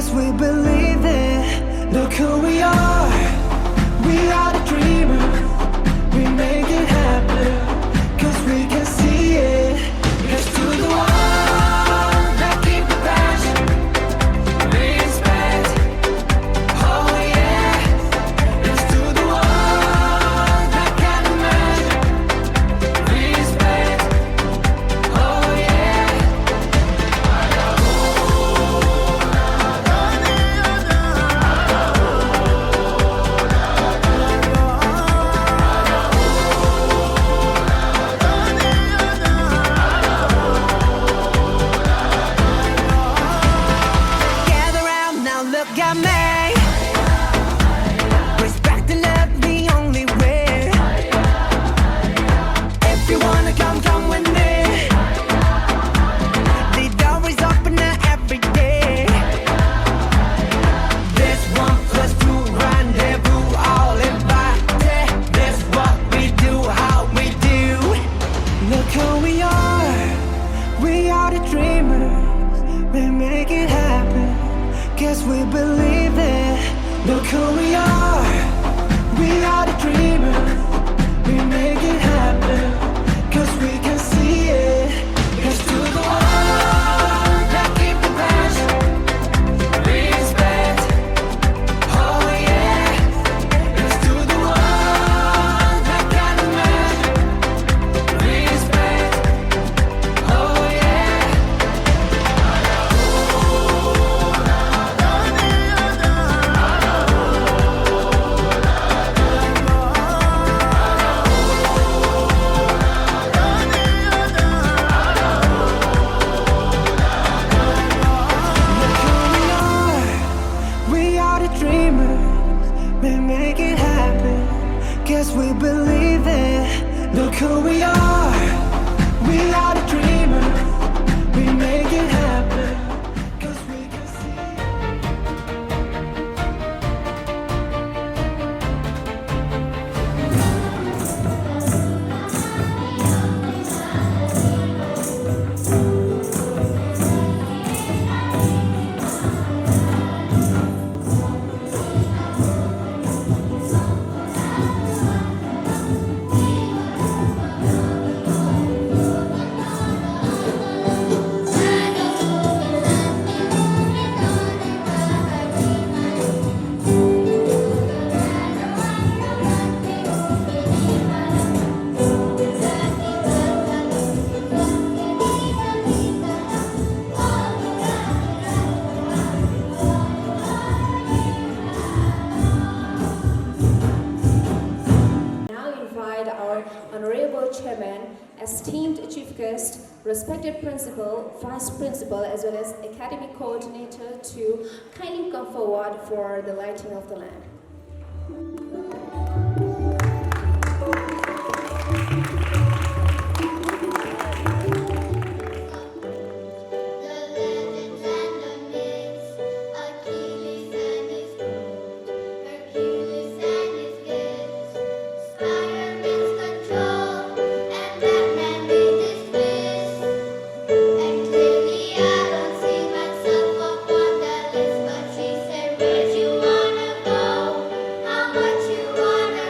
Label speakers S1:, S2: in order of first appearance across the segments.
S1: Guess we believe it. Look who we are. We are the dreamers. We make it happen. Cause we can see it. Let's do the one that keep the passion. Respect. Oh yeah. Let's do the one that can imagine. Respect. Oh yeah. Gather round now, look at me. Respect and love the only way. If you wanna come, come with me. The door is open every day. This 1+2 rendezvous, all invited. This what we do, how we do. Look who we are. We are the dreamers. We make it happen. Guess we believe it. Look who we are. We are the dreamers. We make it happen. Cause we can see it. Let's do the one that keep the passion. Respect. Oh yeah. Let's do the one that can imagine. Respect. Oh yeah. We are the dreamers, we make it happen. Guess we believe it. Look who we are. We are the dreamers, we make it happen. Cause we can see it.
S2: Now invite our Honorable Chairman, esteemed Chief Guest, respected Principal, Vice Principal, as well as Academic Coordinator to kindly come forward for the lighting of the lamp.
S3: Where'd you wanna go? How much you wanna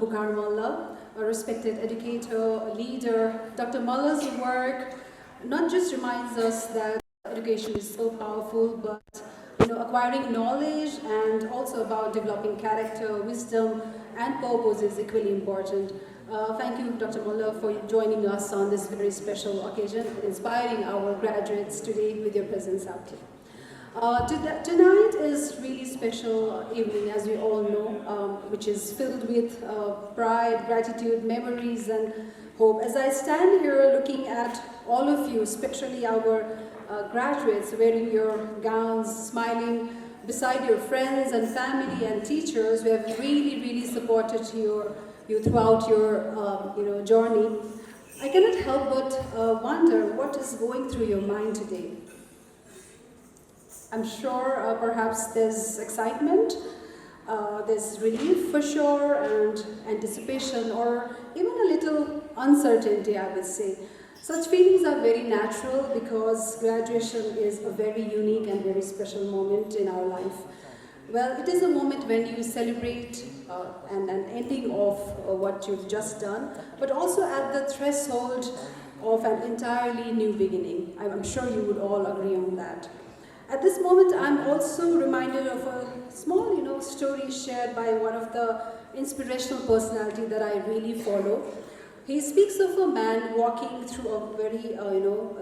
S3: Pukhar Malla, a respected educator, a leader. Dr. Malla's work not just reminds us that education is so powerful, but acquiring knowledge and also about developing character, wisdom, and purpose is equally important. Thank you, Dr. Malla, for joining us on this very special occasion, inspiring our graduates today with your presence out here. Tonight is really special evening, as we all know, which is filled with pride, gratitude, memories, and hope. As I stand here looking at all of you, especially our graduates wearing your gowns, smiling beside your friends and family and teachers who have really supported you throughout your journey, I cannot help but wonder what is going through your mind today. I'm sure perhaps there's excitement, there's relief for sure, and anticipation, or even a little uncertainty, I would say. Such feelings are very natural because graduation is a very unique and very special moment in our life. Well, it is a moment when you celebrate an ending of what you've just done, but also at the threshold of an entirely new beginning. I'm sure you would all agree on that. At this moment, I'm also reminded of a small, story shared by one of the inspirational personalities that I really follow. He speaks of a man walking through a very,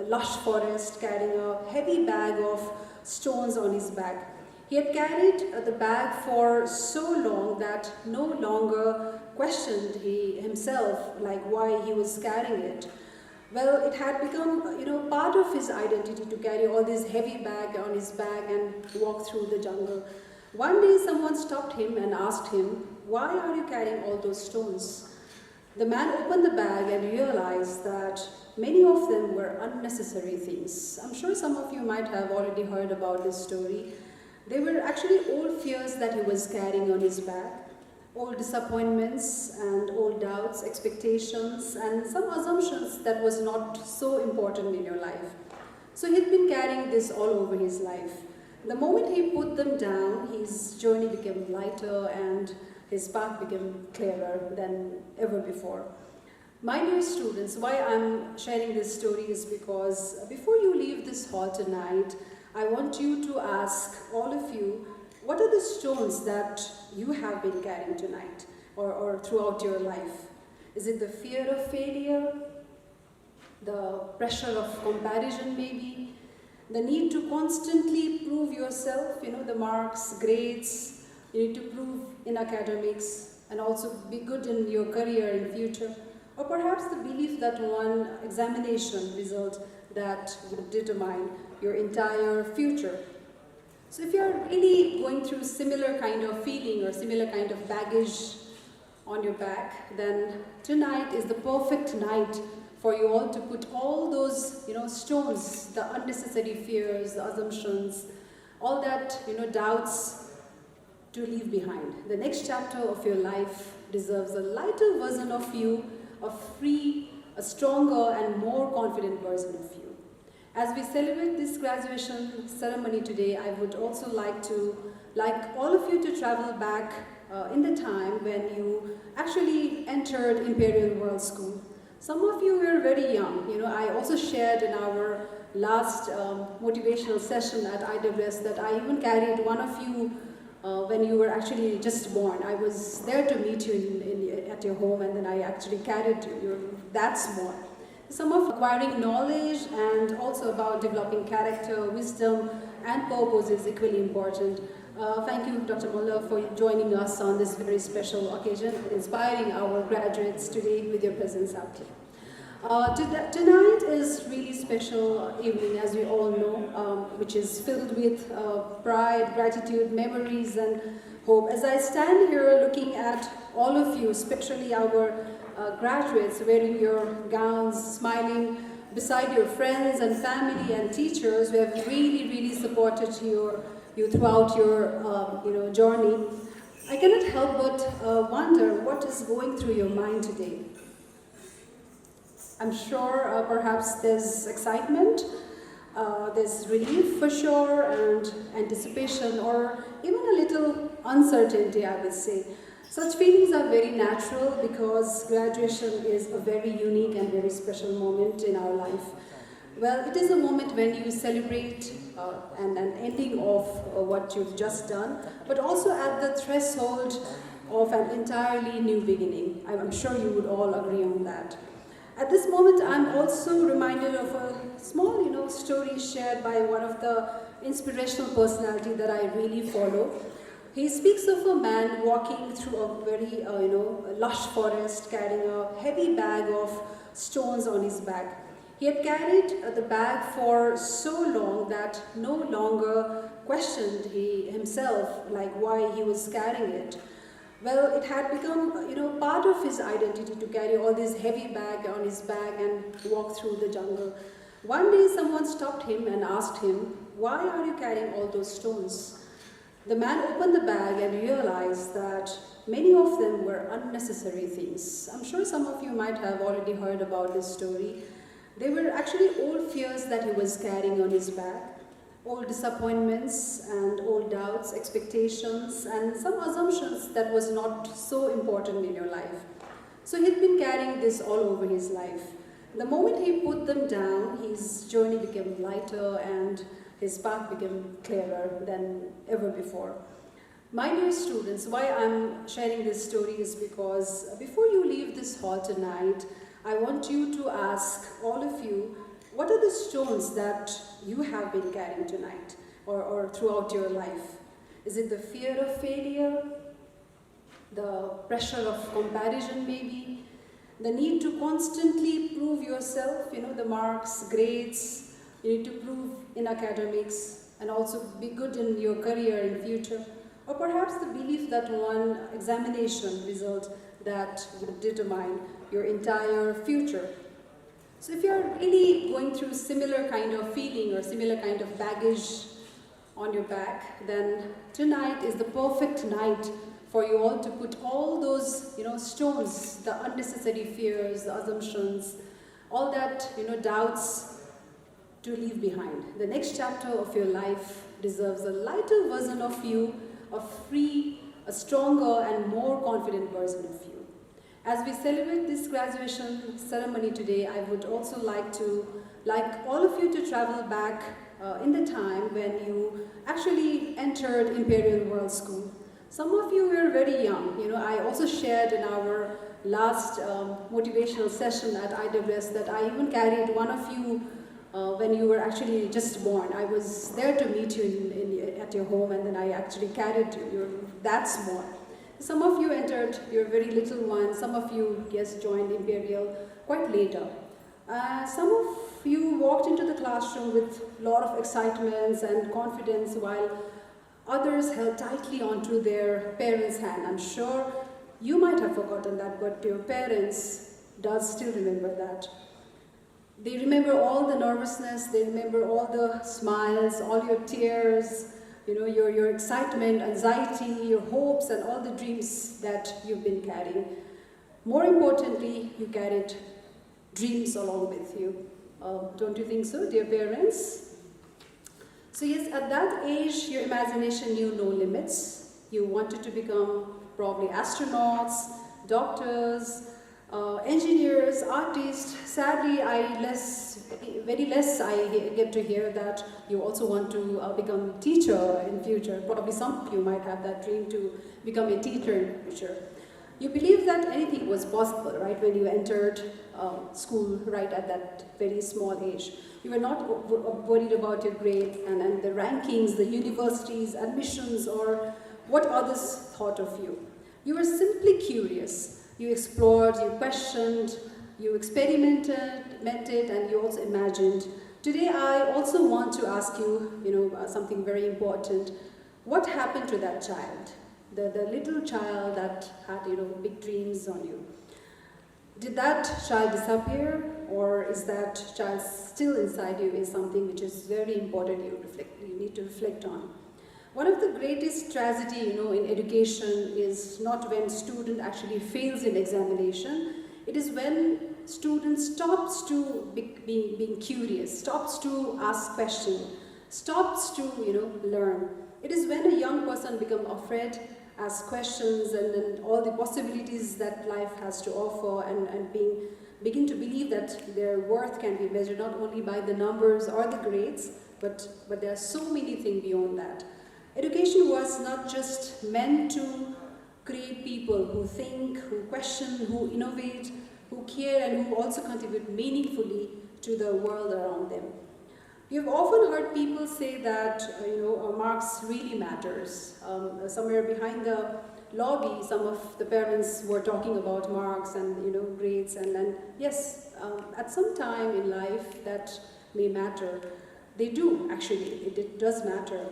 S3: lush forest, carrying a heavy bag of stones on his back. He had carried the bag for so long that no longer questioned himself, like why he was carrying it. Well, it had become, part of his identity to carry all this heavy bag on his back and walk through the jungle. One day, someone stopped him and asked him, "Why are you carrying all those stones?" The man opened the bag and realized that many of them were unnecessary things. I'm sure some of you might have already heard about this story. They were actually old fears that he was carrying on his back. Old disappointments and old doubts, expectations, and some assumptions that was not so important in your life. So he'd been carrying this all over his life. The moment he put them down, his journey became lighter and his path became clearer than ever before. My dear students, why I'm sharing this story is because before you leave this hall tonight, I want you to ask all of you, what are the stones that you have been carrying tonight or throughout your life? Is it the fear of failure? The pressure of comparison maybe? The need to constantly prove yourself, the marks, grades, you need to prove in academics and also be good in your career in future. Or perhaps the belief that one examination result that would determine your entire future. So if you're really going through similar kind of feeling or similar kind of baggage on your back, then tonight is the perfect night for you all to put all those, stones, the unnecessary fears, the assumptions, all that, doubts to leave behind. The next chapter of your life deserves a lighter version of you, a free, a stronger and more confident version of you. As we celebrate this graduation ceremony today, I would also like all of you to travel back in the time when you actually entered Imperial World School. Some of you were very young. I also shared in our last motivational session at 𝐈𝐻𝐻 that I even carried one of you when you were actually just born. I was there to meet you at your home, and then I actually carried you. You're that small. Some of acquiring knowledge and also about developing character, wisdom, and purpose is equally important. Thank you, Dr. Malla, for joining us on this very special occasion, inspiring our graduates today with your presence out here. Tonight is really special evening, as we all know, which is filled with pride, gratitude, memories, and hope. As I stand here looking at all of you, especially our graduates wearing your gowns, smiling beside your friends and family and teachers who have really supported you throughout your journey, I cannot help but wonder what is going through your mind today. I'm sure perhaps there's excitement, there's relief for sure, and anticipation, or even a little uncertainty, I would say. Such feelings are very natural because graduation is a very unique and very special moment in our life. Well, it is a moment when you celebrate an ending of what you've just done, but also at the threshold of an entirely new beginning. I'm sure you would all agree on that. At this moment, I'm also reminded of a small, story shared by one of the inspirational personalities that I really follow. He speaks of a man walking through a very, lush forest, carrying a heavy bag of stones on his back. He had carried the bag for so long that no longer questioned himself, like why he was carrying it. Well, it had become, part of his identity to carry all this heavy bag on his back and walk through the jungle. One day, someone stopped him and asked him, "Why are you carrying all those stones?" The man opened the bag and realized that many of them were unnecessary things. I'm sure some of you might have already heard about this story. They were actually old fears that he was carrying on his back, old disappointments and old doubts, expectations, and some assumptions that was not so important in your life. So he'd been carrying this all over his life. The moment he put them down, his journey became lighter and his path became clearer than ever before. My dear students, why I'm sharing this story is because before you leave this hall tonight, I want you to ask all of you, what are the stones that you have been carrying tonight or throughout your life? Is it the fear of failure? The pressure of comparison maybe? The need to constantly prove yourself, the marks, grades, you need to prove in academics and also be good in your career in future. Or perhaps the belief that one examination result that would determine your entire future. So if you're really going through similar kind of feeling or similar kind of baggage on your back, then tonight is the perfect night for you all to put all those, stones, the unnecessary fears, the assumptions, all that, doubts to leave behind. The next chapter of your life deserves a lighter version of you, a free, a stronger and more confident version of you. As we celebrate this graduation ceremony today, I would also like all of you to travel back in the time when you actually entered Imperial World School. Some of you were very young. I also shared in our last motivational session at 𝐈𝐻𝐻 that I even carried one of you when you were actually just born. I was there to meet you at your home, and then I actually carried you. You're that small. Some of you entered, you're very little ones. Some of you, yes, joined Imperial quite later. Some of you walked into the classroom with a lot of excitements and confidence, while others held tightly onto their parents' hand. I'm sure you might have forgotten that, but your parents does still remember that. They remember all the nervousness, they remember all the smiles, all your tears, your excitement, anxiety, your hopes, and all the dreams that you've been carrying. More importantly, you carried dreams along with you. Don't you think so, dear parents? So yes, at that age, your imagination knew no limits. You wanted to become probably astronauts, doctors, engineers, artists. Sadly, very less I get to hear that you also want to become a teacher in future. Probably some of you might have that dream to become a teacher in future. You believed that anything was possible, right, when you entered school right at that very small age. You were not worried about your grades and the rankings, the universities, admissions, or what others thought of you. You were simply curious. You explored, you questioned, you experimented, and you also imagined. Today, I also want to ask you, something very important. What happened to that child? The little child that had, big dreams on you. Did that child disappear, or is that child still inside you? Is something which is very important you need to reflect on. One of the greatest tragedy, in education is not when student actually fails in examination. It is when student stops to being curious, stops to ask questions, stops to, learn. It is when a young person becomes afraid ask questions and all the possibilities that life has to offer, and begin to believe that their worth can be measured not only by the numbers or the grades, but there are so many things beyond that. Education was not just meant to create people who think, who question, who innovate, who care, and who also contribute meaningfully to the world around them. You've often heard people say that marks really matters. Somewhere behind the lobby, some of the parents were talking about marks and grades, and yes, at some time in life that may matter. They do actually. It does matter.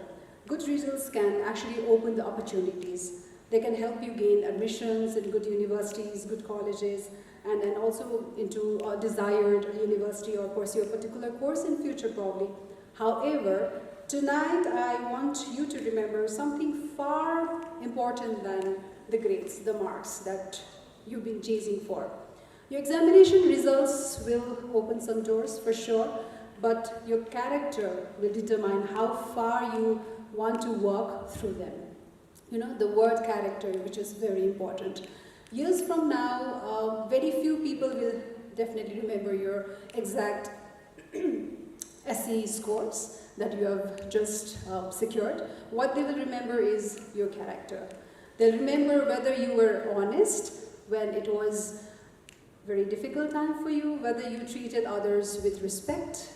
S3: Good results can actually open the opportunities. They can help you gain admissions in good universities, good colleges, and then also into a desired university or pursue a particular course in future probably. However, tonight I want you to remember something far important than the grades, the marks that you've been chasing for. Your examination results will open some doors for sure, but your character will determine how far you want to walk through them. The word character, which is very important. Years from now, very few people will definitely remember your exact SE scores that you have just secured. What they will remember is your character. They'll remember whether you were honest when it was a very difficult time for you, whether you treated others with respect,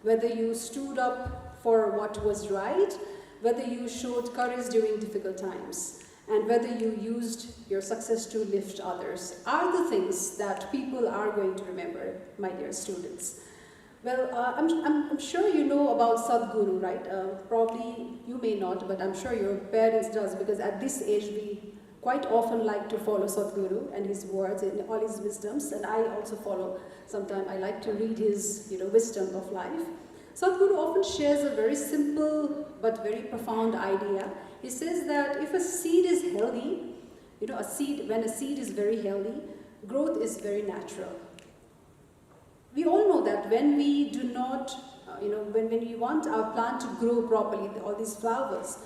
S3: whether you stood up for what was right, whether you showed courage during difficult times, and whether you used your success to lift others, are the things that people are going to remember, my dear students. Well, I'm sure you know about Sadhguru, right? Probably you may not, but I'm sure your parents does, because at this age we quite often like to follow Sadhguru and his words and all his wisdoms, and I also follow. Sometimes I like to read his wisdom of life. Sadhguru often shares a very simple but very profound idea. He says that if a seed is healthy, when a seed is very healthy, growth is very natural. We all know that when we do not, when we want our plant to grow properly, all these flowers,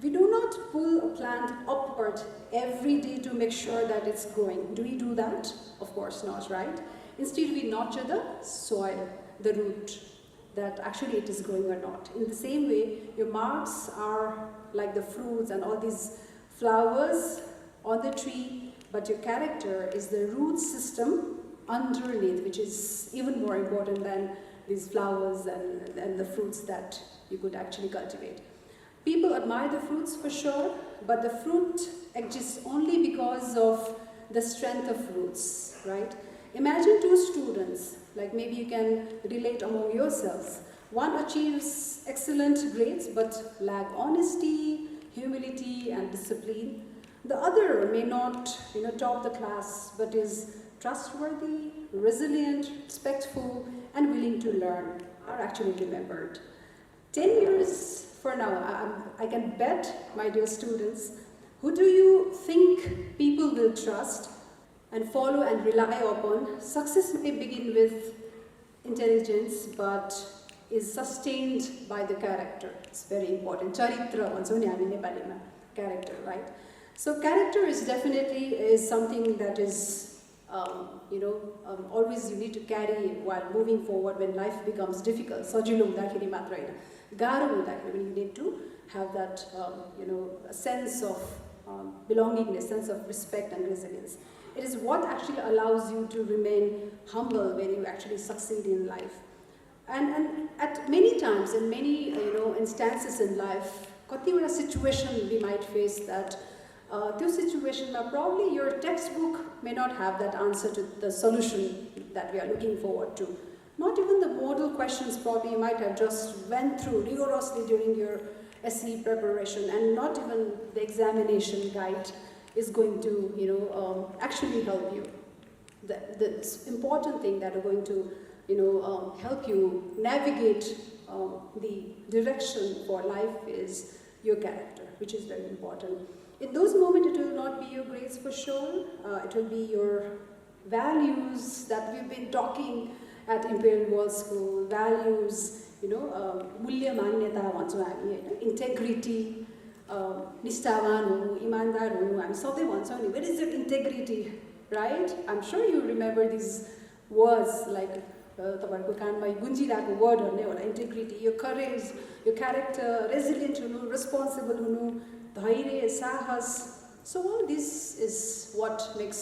S3: we do not pull a plant upward every day to make sure that it's growing. Do we do that? Of course not, right? Instead, we nurture the soil, the root, that actually it is growing or not. In the same way, your marks are like the fruits and all these flowers on the tree, but your character is the root system underneath, which is even more important than these flowers and the fruits that you could actually cultivate. People admire the fruits for sure, but the fruit exists only because of the strength of roots, right? Imagine two students, like maybe you can relate among yourselves. One achieves excellent grades but lack honesty, humility, and discipline. The other may not top the class but is trustworthy, resilient, respectful, and willing to learn, are actually remembered. 10 years for now, I can bet, my dear students, who do you think people will trust and follow and rely upon? Success may begin with intelligence, but is sustained by the character. It's very important. Charitra bhaन्छौँ नि हामी नेपालीमा, character, right? So character is definitely something that is always you need to carry while moving forward when life becomes difficult. सजिलो हुँदाखेरि मात्र हैन, गाह्रो हुँदाखेरि पनि you need to have that a sense of belongingness, sense of respect and resilience. It is what actually allows you to remain humble when you actually succeed in life. And at many times, in many instances in life, कतिवटा situation we might face that this situation probably your textbook may not have that answer to the solution that we are looking forward to. Not even the model questions probably you might have just went through rigorously during your SE preparation, and not even the examination guide is going to actually help you. The important thing that are going to help you navigate the direction for life is your character, which is very important. In those moments, it will not be your grades for sure. It will be your values that we've been talking at Imperial World School. Values, मूल्य मान्यता भन्छौँ हामी, integrity, निष्ठावान हुनु, इमानदार हुनु, हामी सधैँ भन्छौँ नि, where is your integrity, right? I am sure you remember these words, like तपाईँहरूको कानमा गुन्जिरहेको वर्डहरू नै होला, इन्टेग्रिटी, यो करेज, यो क्यारेक्टर, रेजिलियन्ट हुनु, रेस्पोन्सिबल हुनु, धैर्य, साहस. So all this is what makes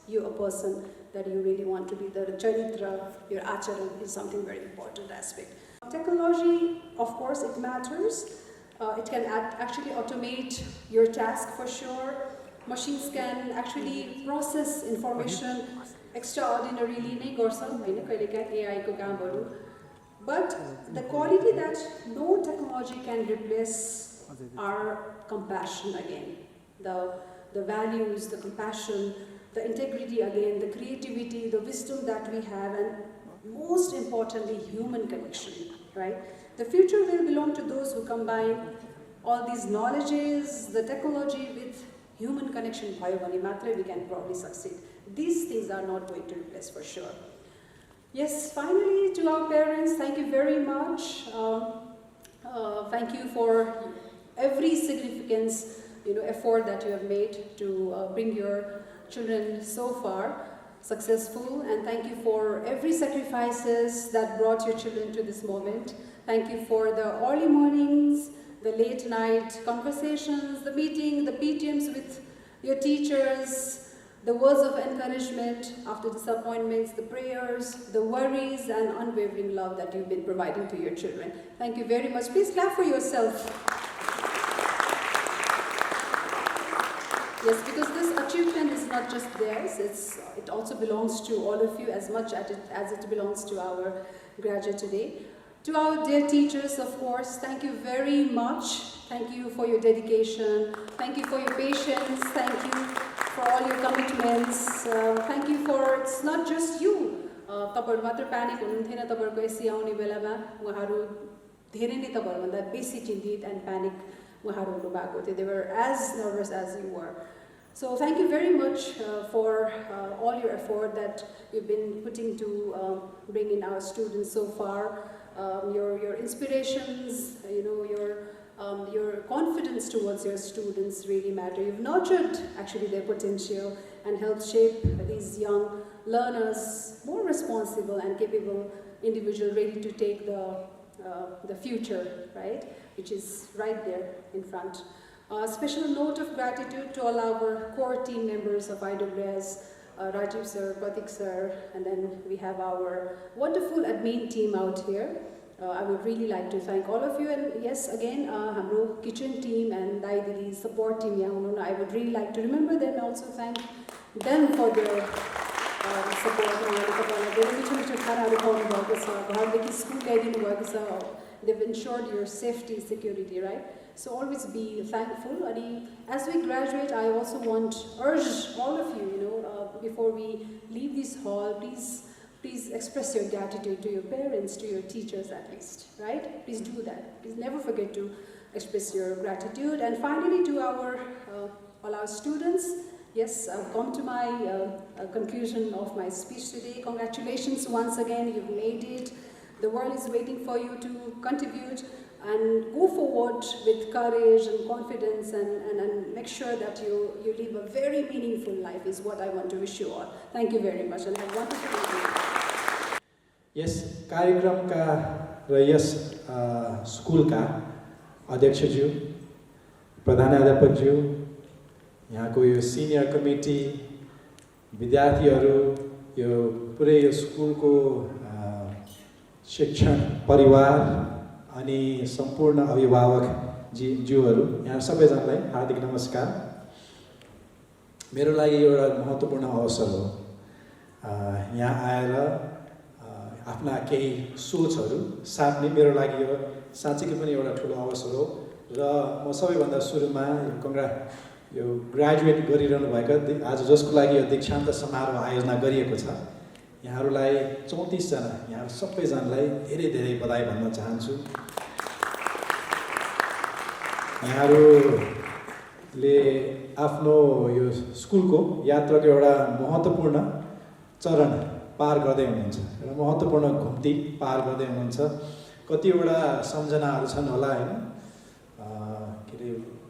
S3: you a person that you really want to be. The charitra, your acharan is something very important aspect. Technology, of course, it matters. It can actually automate your task for sure. Machines can actually process information extraordinarily नै गर्छन् हैन कहिलेकाहीँ AI को कामहरू. But the quality that no technology can replace are compassion again. The values, the compassion, the integrity again, the creativity, the wisdom that we have, and most importantly, human connection, right? The future will belong to those who combine all these knowledges, the technology with human connection. We can probably succeed. These things are not going to replace for sure. Yes, finally, to our parents, thank you very much. Thank you for every significance, effort that you have made to bring your children so far successful, and thank you for every sacrifices that brought your children to this moment. Thank you for the early mornings, the late night conversations, the meeting, the PTMs with your teachers, the words of encouragement after disappointments, the prayers, the worries, and unwavering love that you've been providing to your children. Thank you very much. Please clap for yourself. Yes, because this achievement is not just theirs, it also belongs to all of you as much as it belongs to our graduate today. To our dear teachers, of course, thank you very much. Thank you for your dedication. Thank you for your patience. Thank you for all your commitments. Thank you for, it's not just you. तपाईहरु मात्र panic हुनुहुन्थेन तपाईहरुको AC आउने बेलामा उहाँहरु धेरै नै तपाईहरुभन्दा बेसी चिन्तित and panic उहाँहरु हुनु भएको थियो. They were as nervous as you were. So thank you very much for all your effort that you've been putting to bring in our students so far. Your inspirations, your confidence towards your students really matter. You've nurtured actually their potential and helped shape these young learners more responsible and capable individual, ready to take the future, right, which is right there in front. A special note of gratitude to all our core team members of 𝐈𝐻𝐻, Rajiv sir, Pratik sir, and then we have our wonderful admin team out here. I would really like to thank all of you, and yes, again, हाम्रो kitchen team and Dai Didi support team यहाँ हुनुहुन्न. I would really like to remember them and also thank them for their support. तपाईहरुले धेरै मिठो मिठो खानाहरु खुवाउनु भएको छ, घरदेखि स्कुल ल्याइदिनु भएको छ. They've ensured your safety, security, right? So always be thankful. And as we graduate, I also urge all of you, before we leave this hall, please express your gratitude to your parents, to your teachers at least, right? Please do that. Please never forget to express your gratitude. And finally, to all our students, yes, I've come to my conclusion of my speech today. Congratulations once again, you've made it. The world is waiting for you to contribute and go forward with courage and confidence, and make sure that you live a very meaningful life is what I want to wish you all. Thank you very much and have a wonderful evening.
S4: Yes, कार्यक्रमका र yes स्कुलका अध्यक्षज्यू, प्रधानाध्यापकज्यू, यहाँको यो senior committee, विद्यार्थीहरू, यो पुरै यो स्कुलको शिक्षण परिवार अनि सम्पूर्ण अभिभावक ज्यूहरू, यहाँ सबैजनालाई हार्दिक नमस्कार. मेरो लागि एउटा महत्त्वपूर्ण अवसर हो यहाँ आएर आफ्ना केही सोचहरू साट्ने. मेरो लागि यो साँच्चै पनि एउटा ठुलो अवसर हो र म सबैभन्दा सुरुमा यो ग्रेजुएट गरिरहनु भएको आज जसको लागि यो दीक्षान्त समारोह आयोजना गरिएको छ, यहाँहरूलाई 34 जना, यहाँ सबैजनालाई धेरै धेरै बधाई भन्न चाहन्छु. यहाँहरूले आफ्नो यो स्कुलको यात्राको एउटा महत्त्वपूर्ण चरण पार गर्दै हुनुहुन्छ, एउटा महत्त्वपूर्ण घुम्ती पार गर्दै हुनुहुन्छ. कतिवटा सम्झनाहरू छन् होला हैन,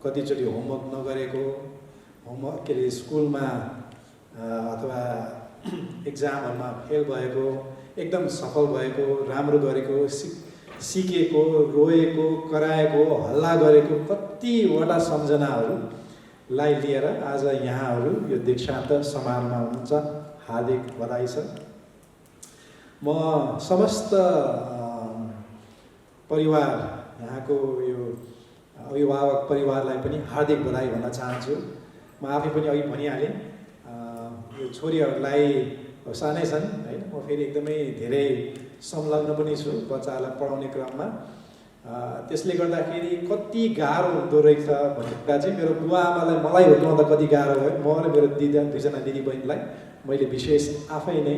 S4: कतिचोटि होमवर्क नगरेको, होमवर्क के अरे स्कुलमा अथवा एक्जामहरूमा फेल भएको, एकदम सफल भएको, राम्रो गरेको, सिकेको, रोएको, कराएको, हल्ला गरेको कतिवटा सम्झनाहरूलाई लिएर आज यहाँहरू यो दीक्षान्त समारोहमा हुनुहुन्छ। हार्दिक बधाई छ। म समस्त परिवार, यहाँको यो अभिभावक परिवारलाई पनि हार्दिक बधाई भन्न चाहन्छु। म आफै पनि अघि भनिहालेँ, यो छोरीहरूलाई सानै छन् होइन, म फेरि एकदमै धेरै संलग्न पनि छु बच्चाहरूलाई पढाउने क्रममा। त्यसले गर्दाखेरि कति गाह्रो हुँदो रहेछ भन्ने कुरा चाहिँ मेरो बुवा आमालाई मलाई हुर्काउँदा कति गाह्रो भयो। म र मेरो दुईजना दिदीबहिनीलाई मैले विशेष आफै नै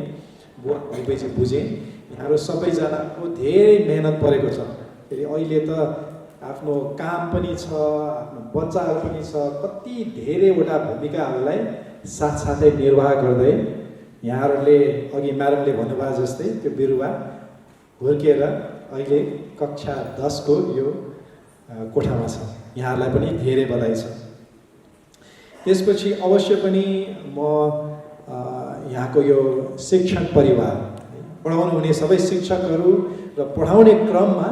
S4: बुवा भएपछि बुझेँ। यहाँहरू सबैजनाको धेरै मेहनत परेको छ। फेरि अहिले त आफ्नो काम पनि छ, आफ्नो बच्चाहरू पनि छ, कति धेरैवटा भूमिकाहरूलाई साथसाथै निर्वाह गर्दै यहाँहरूले अघि म्याडमले भन्नुभयो जस्तै त्यो बिरुवा हुर्केर अहिले कक्षा 10 को यो कोठामा छ। यहाँहरूलाई पनि धेरै बधाई छ। त्यसपछि अवश्य पनि म यहाँको यो शिक्षण परिवार, पढाउनु हुने सबै शिक्षकहरू र पढाउने क्रममा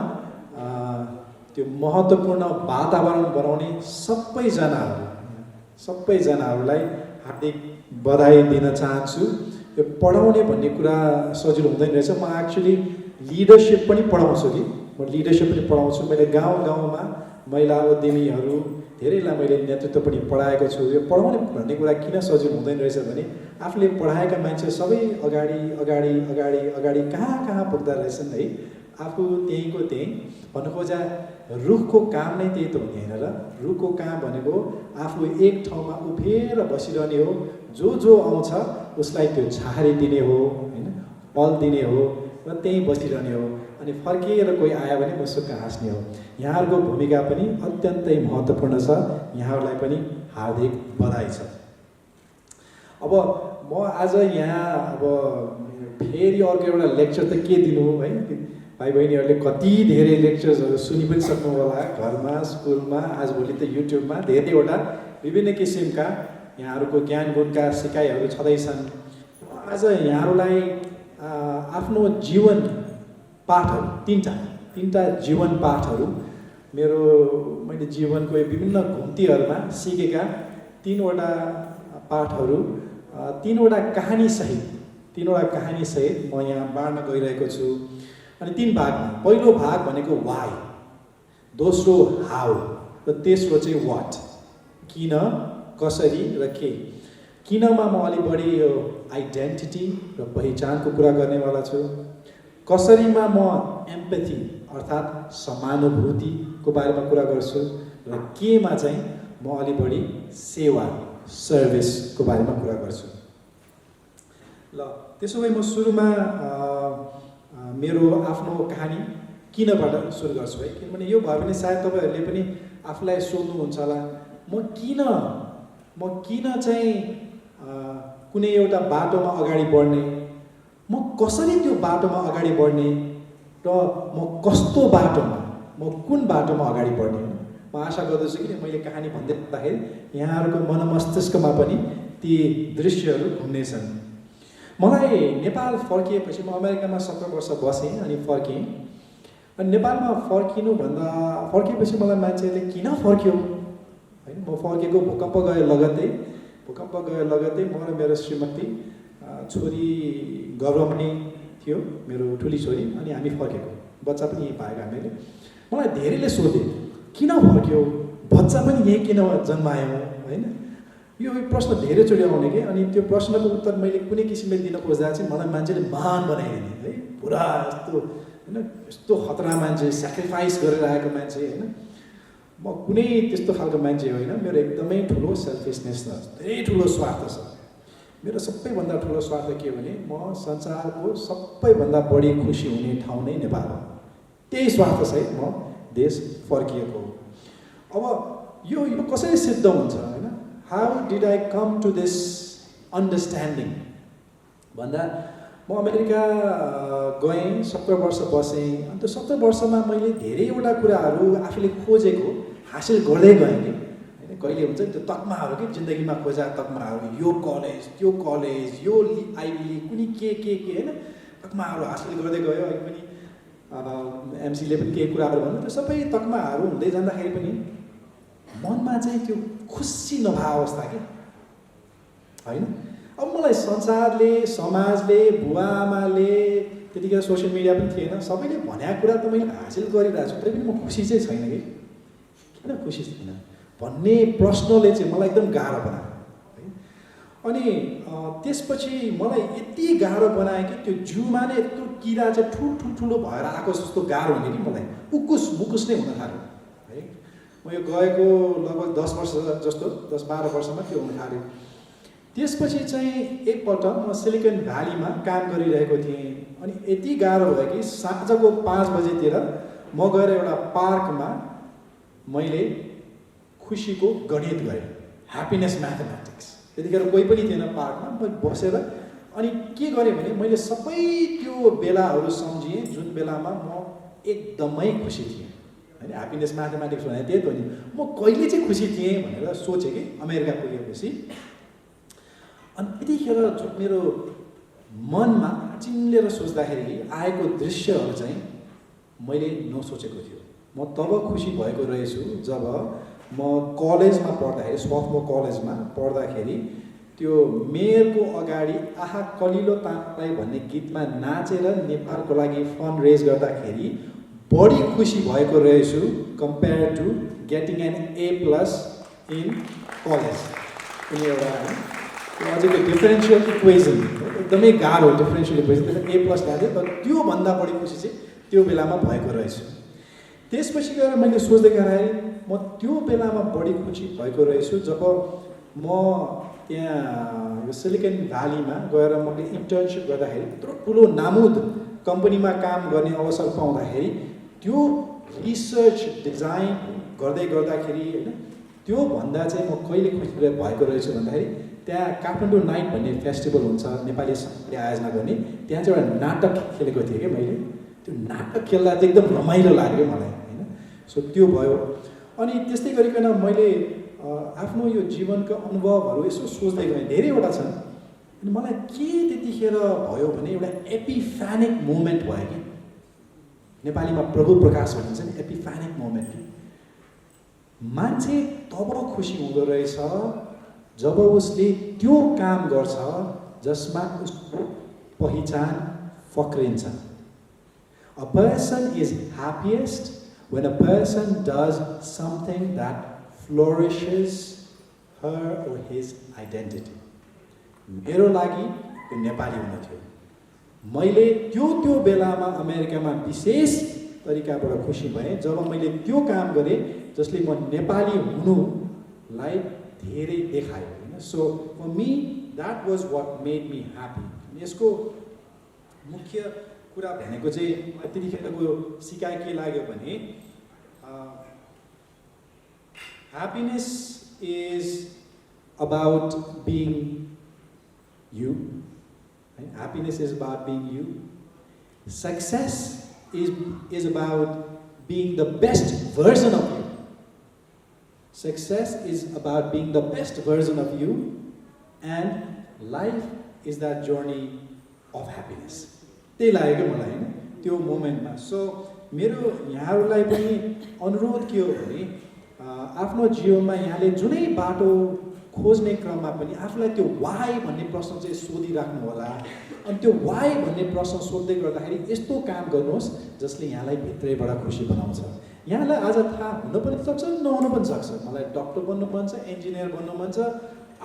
S4: त्यो महत्त्वपूर्ण वातावरण बनाउने सबैजनाहरूलाई हार्दिक बधाई दिन चाहन्छु। यो पढाउने भन्ने कुरा सजिलो हुँदैन रहेछ। म एक्चुअली लिडरसिप पनि पढाउँछु कि म लिडरसिप पनि पढाउँछु। मैले गाउँमा महिला उद्यमीहरू धेरैलाई मैले नेतृत्व पनि पढाएको छु। यो पढाउने भन्ने कुरा किन सजिलो हुँदैन रहेछ भने आफूले पढाएका मान्छे सबै अगाडि कहाँ पुग्दा रहेछन् है। आफू त्यहीँको त्यहीँ भन्नु खोजा रुखको काम नै त्यही त हुने होइन र। रुखको काम भनेको आफू एक ठाउँमा उभिएर बसिरहने हो, जो आउँछ उसलाई त्यो छाहारी दिने हो होइन, फल दिने हो र त्यहीँ बसिरहने हो। अनि फर्किएर कोही आयो भने मुसुक्क हाँस्ने हो। यहाँहरूको भूमिका पनि अत्यन्तै महत्त्वपूर्ण छ। यहाँहरूलाई पनि हार्दिक बधाई छ। अब म आज यहाँ फेरि अर्को एउटा लेक्चर त के दिनु है। भाइ बहिनीहरूले कति धेरै लेक्चर्सहरू सुनि पनि सक्नु होला घरमा, स्कुलमा, आजभोलि त युट्युबमा धेरैवटा विभिन्न किसिमका यहाँहरूको ज्ञान गुणका सिकाइहरू छँदैछन्। आज यहाँहरूलाई आफ्नो जीवन पाठहरू तीनटा जीवन पाठहरू मैले जीवनको विभिन्न घुम्तीहरूमा सिकेका तीनवटा पाठहरू, तीनवटा कहानी सहित म यहाँ बाँड्न गइरहेको छु। अनि 3 भागमा, पहिलो भाग भनेको वाइ, दोस्रो हाउ र तेस्रो चाहिँ वाट, किन, कसरी र के। किनमा म अलि बढी यो आइडेन्टिटी र पहिचानको कुरा गर्नेवाला छु। कसरीमा म एम्पैथी अर्थात् समानुभूतिको बारेमा कुरा गर्छु र केमा चाहिँ म अलि बढी सेवा सर्भिसको बारेमा कुरा गर्छु। ल त्यसो भए म सुरुमा मेरो आफ्नो कहानी किनबाट सुरु गर्छु है। किनभने यो भयो भने सायद तपाईँहरूले पनि आफूलाई सोध्नुहुन्छ होला, म किन चाहिँ कुनै एउटा बाटोमा अगाडि बढ्ने, म कसरी त्यो बाटोमा अगाडि बढ्ने र म कस्तो बाटोमा, म कुन बाटोमा अगाडि बढ्ने। म आशा गर्दछु कि मैले कहानी भन्दै जाँदाखेरि यहाँहरूको मनमस्तिष्कमा पनि ती दृश्यहरू घुम्नेछन्। मलाई नेपाल फर्किएपछि म अमेरिकामा 17 वर्ष बसेँ अनि फर्केँ। अनि नेपालमा फर्किएपछि मलाई मान्छेले किन फर्क्यो होइन, म फर्केको भूकम्प गए लगत्तै म र मेरो श्रीमती छोरी गौरवमणि थियो, मेरो ठुली छोरी, अनि हामी फर्केको, बच्चा पनि यहीँ पाएको हामीले। मलाई धेरैले सोधे किन फर्क्यो, बच्चा पनि यहीँ किन जन्मायौँ होइन। यो प्रश्न धेरैचोटि आउने कि। अनि त्यो प्रश्नको उत्तर मैले कुनै किसिमले दिन खोज्दा चाहिँ मलाई मान्छेले महान बनाइदिने है, पुरा यस्तो होइन, यस्तो खतरा मान्छे, सेक्रिफाइस गरेर आएको मान्छे होइन। म कुनै त्यस्तो खालको मान्छे होइन। मेरो एकदमै ठुलो सेल्फिसनेस छ, धेरै ठुलो स्वार्थ छ। मेरो सबैभन्दा ठुलो स्वार्थ के भने म संसारको सबैभन्दा बढी खुसी हुने ठाउँ नै नेपाल हो। त्यही स्वार्थसहित म देश फर्किएको हो। अब यो कसरी सिद्ध हुन्छ होइन, how did I come to this understanding भन्दा म अमेरिका गएँ, 17 वर्ष बसेँ। अनि त्यो 17 वर्षमा मैले धेरैवटा कुराहरू आफूले खोजेको हासिल गर्दै गएँ कि। होइन कहिले हुन्छ नि त्यो तकमाहरू के जिन्दगीमा खोजा तकमाहरू यो कलेज त्यो कलेज यो आइभी लिग कुनै के होइन तकमाहरू हासिल गर्दै गयो अहिले पनि एमसीले पनि केही कुराहरू भन्नु त्यो सबै तकमाहरू हुँदै जाँदाखेरि पनि मनमा चाहिँ त्यो खुसी नभए अवस्था के होइन अब मलाई संसारले समाजले बुवा आमाले त्यतिखेर सोसियल मिडिया पनि थिएन सबैले भनेको कुरा त मैले हासिल गरिरहेको छु तरै पनि म खुसी चाहिँ छैन कि किन खुसी छैन भन्ने प्रश्नले चाहिँ मलाई एकदम गाह्रो बनायो है अनि त्यसपछि मलाई यति गाह्रो बनायो कि त्यो जिउमा नै यत्रो किरा चाहिँ ठुलो भएर आएको जस्तो गाह्रो हुने कि मलाई उकुस मुकुस नै हुन थाल्यो है म यो गएको लगभग 10 वर्ष जस्तो 10-12 वर्षमा त्यो हुन थाल्यो त्यसपछि चाहिँ एकपल्ट म सिलिकन भ्यालीमा काम गरिरहेको थिएँ अनि यति गाह्रो भयो कि साँझको 5 बजेतिर म गएर एउटा पार्कमा मैले खुसीको गणित गरेँ ह्याप्पिनेस म्याथमेटिक्स त्यतिखेर कोही पनि थिएन पार्कमा म बसेर अनि के गरेँ भने मैले सबै त्यो बेलाहरू सम्झिएँ जुन बेलामा म एकदमै खुसी थिएँ होइन ह्याप्पिनेस म्याथमेटिक्स भने त्यही त नि म कहिले चाहिँ खुसी थिएँ भनेर सोचेँ कि अमेरिका पुगेपछि अनि त्यतिखेर मेरो मनमा चिम्लेर सोच्दाखेरि आएको दृश्यहरू चाहिँ मैले नसोचेको थियो म तब खुसी भएको रहेछु जब म कलेजमा पढ्दाखेरि सोफमोर कलेजमा पढ्दाखेरि त्यो मेयरको अगाडि आहा कलिलो तापलाई भन्ने गीतमा नाचेर नेपालको लागि फन्ड रेज गर्दाखेरि बढी खुसी भएको रहेछु compare to getting an A+ in college कुनै एउटा त्यो अझै त्यो डिफरेन्सियल इक्वेसन एकदमै गाह्रो डिफरेन्सियल इक्वेसन A+ ल्याएको तर त्योभन्दा बढी खुसी चाहिँ त्यो बेलामा भएको रहेछ त्यसपछि गएर मैले सोच्दै गर्दाखेरि म त्यो बेलामा बढी खुसी भएको रहेछु जब म त्यहाँ यो सिलिकन भ्यालीमा गएर मैले इन्टर्नसिप गर्दाखेरि यत्रो ठुलो नामुद कम्पनीमा काम गर्ने अवसर पाउँदाखेरि त्यो रिसर्च डिजाइन गर्दाखेरि होइन त्योभन्दा चाहिँ म कहिले खुसी भएको रहेछु भन्दाखेरि त्यहाँ काठमाडौँ नाइट भन्ने फेस्टिभल हुन्छ नेपाली संस्कृति आयोजना गर्ने त्यहाँ चाहिँ एउटा नाटक खेलेको थिएँ कि मैले त्यो नाटक खेल्दा चाहिँ एकदम रमाइलो लाग्यो मलाई होइन सो त्यो भयो अनि त्यस्तै गरिकन मैले आफ्नो यो जीवनको अनुभवहरू यसो सोच्दै गएँ धेरैवटा छन् अनि मलाई के त्यतिखेर भयो भने एउटा एपिफ्यानिक मोमेन्ट भयो कि नेपालीमा प्रभु प्रकाश भनिन्छ नि एपिफ्यानिक मोमेन्ट कि मान्छे तब खुसी हुँदो रहेछ जब उसले त्यो काम गर्छ जसमा उसको पहिचान फक्रिन्छ A person is happiest when a person does something that flourishes her or his identity. मेरो लागि यो नेपाली हुन थियो मैले त्यो बेलामा अमेरिकामा विशेष तरिकाबाट खुसी भएँ जब मैले त्यो काम गरेँ जसले म नेपाली हुनुलाई धेरै देखायो हैन so for me that was what made me happy यसको मुख्य कुरा भनेको चाहिँ त्यतिखेरको सिकाइ के लाग्यो भने happiness is about being you happiness is about being you success is about being the best version of you success is about being the best version of you and life is that journey of happiness त्यही लाग्यो कि मलाई हैन त्यो मोमेन्टमा सो मेरो यहाँहरुलाई पनि अनुरोध के हो भने आफ्नो जीवनमा यहाँले जुनै बाटो खोज्ने क्रममा पनि आफूलाई त्यो वाइ भन्ने प्रश्न चाहिँ सोधिराख्नु होला अनि त्यो वाइ भन्ने प्रश्न सोध्दै गर्दाखेरि यस्तो काम गर्नुहोस् जसले यहाँलाई भित्रैबाट खुसी बनाउँछ यहाँलाई आज थाहा हुन पनि सक्छ नहुन पनि सक्छ मलाई डक्टर बन्नु मन छ इन्जिनियर बन्नु मन छ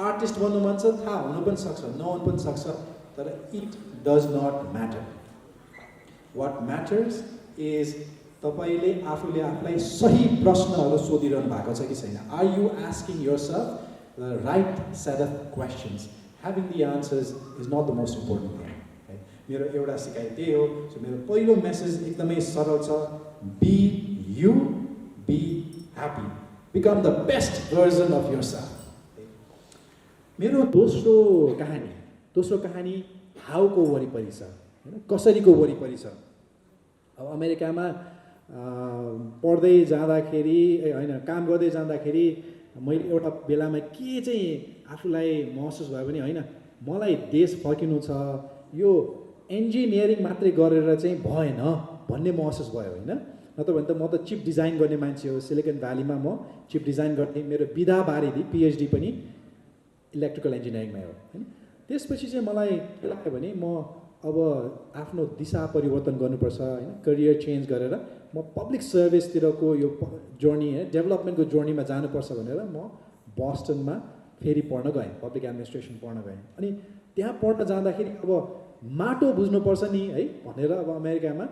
S4: आर्टिस्ट बन्नु मन छ थाहा हुन पनि सक्छ नहुन पनि सक्छ तर it does not matter what matters is तपाईले आफूले आफूलाई सही प्रश्नहरू सोधिरहनु भएको छ कि छैन are you asking yourself the right set of questions having the answers is not the most important thing right मेरो एउटा सिकाइ त्यही हो सो मेरो पहिलो मेसेज एकदमै सरल छ be you be happy become the best version of yourself मेरो दोस्रो कहानी हाउको वरिपरि छ हैन कसरीको वरिपरि छ अब अमेरिकामा पढ्दै जाँदाखेरि हैन काम गर्दै जाँदाखेरि मैले एउटा बेलामा के चाहिँ आफूलाई महसुस भयो भने होइन मलाई देश फर्किनु छ यो इन्जिनियरिङ मात्रै गरेर चाहिँ भएन भन्ने महसुस भयो होइन नत्र भने त म त चिप डिजाइन गर्ने मान्छे हो सिलिकन भ्यालीमा म चिप डिजाइन गर्ने मेरो विधा बारिदी पिएचडी पनि इलेक्ट्रिकल इन्जिनियरिङमै हो होइन त्यसपछि चाहिँ मलाई के लाग्यो भने म अब आफ्नो दिशा परिवर्तन गर्नुपर्छ होइन करियर चेन्ज गरेर म पब्लिक सर्भिसतिरको यो जर्नी डेभलपमेन्टको जर्नीमा जानुपर्छ भनेर म बोस्टनमा फेरि पढ्न गएँ पब्लिक एडमिनिस्ट्रेसन पढ्न गएँ अनि त्यहाँ पढ्न जाँदाखेरि अब माटो बुझ्नुपर्छ नि है भनेर अब अमेरिकामा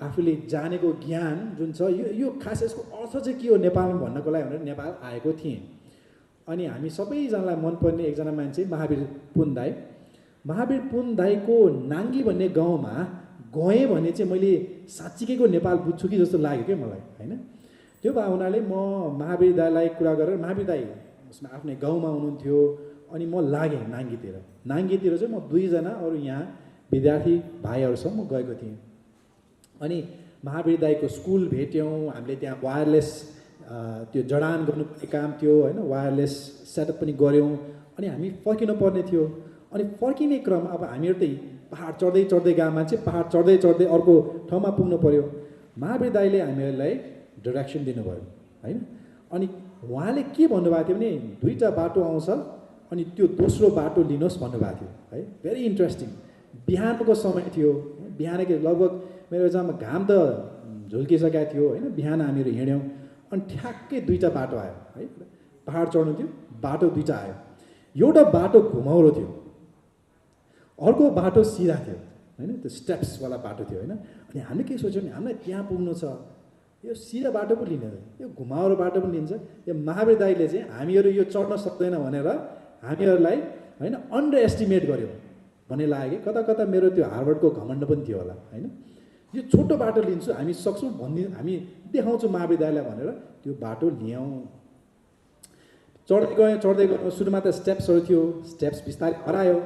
S4: आफूले जानेको ज्ञान जुन छ यो खास यसको अर्थ चाहिँ के हो नेपालमा भन्नको लागि भनेर नेपाल आएको थिएँ अनि हामी सबैजनालाई मनपर्ने एकजना मान्छे महावीर पुन दाई महावीर पुन दाईको नाङ्गी भन्ने गाउँमा गएँ भने चाहिँ मैले साँच्चीकैको नेपाल बुझ्छु कि जस्तो लाग्यो क्या मलाई होइन त्यो भए हुनाले म महावीर दाईलाई कुरा गरेर महावीर दाई उसमा आफ्नै गाउँमा हुनुहुन्थ्यो अनि म लागेँ नाङ्गीतिर चाहिँ म 2 जना अरू यहाँ विद्यार्थी भाइहरूसँग म गएको थिएँ अनि महावीर दाईको स्कुल भेट्यौँ हामीले त्यहाँ वायरलेस त्यो जडान गर्नुपर्ने काम थियो होइन वायरलेस सेटअप पनि गऱ्यौँ अनि हामी फर्किनु पर्ने थियो अनि फर्किने क्रम अब हामीहरू त पहाड चढ्दै चढ्दै गएको मान्छे पहाड चढ्दै चढ्दै अर्को ठाउँमा पुग्नु पर्यो महावीर दाईले हामीहरूलाई डाइरेक्सन दिनुभयो होइन अनि उहाँले के भन्नुभएको थियो भने 2टा बाटो आउँछ अनि त्यो दोस्रो बाटो लिनुहोस् भन्नुभएको थियो है भेरी इन्ट्रेस्टिङ बिहानको समय थियो बिहानको लगभग मेरो जम्मा घाम त झुल्किसकेको थियो होइन बिहान हामीहरू हिँड्यौँ अनि ठ्याक्कै 2टा बाटो आयो है पहाड चढ्नु थियो बाटो 2टा आयो एउटा बाटो घुमाउरो थियो अर्को बाटो सिधा थियो होइन त्यो स्टेप्सवाला बाटो थियो होइन अनि हामीले के सोच्यौँ भने हामीलाई त्यहाँ पुग्नु छ यो सिधा बाटो पो लिने यो घुमाउरो बाटो पनि लिन्छ यो महावीर दाईले चाहिँ हामीहरू यो चढ्न सक्दैन भनेर हामीहरूलाई होइन अन्डर एस्टिमेट गर्यो भन्ने लाग्यो कता कता मेरो त्यो हार्वर्डको घमण्ड पनि थियो होला होइन यो छोटो बाटो लिन्छु हामी सक्छौँ भन्ने हामी देखाउँछौँ महावीर दाईलाई भनेर त्यो बाटो लियौँ चढ्दै गयौँ सुरुमा त स्टेप्सहरू थियो स्टेप्स बिस्तारै हरायो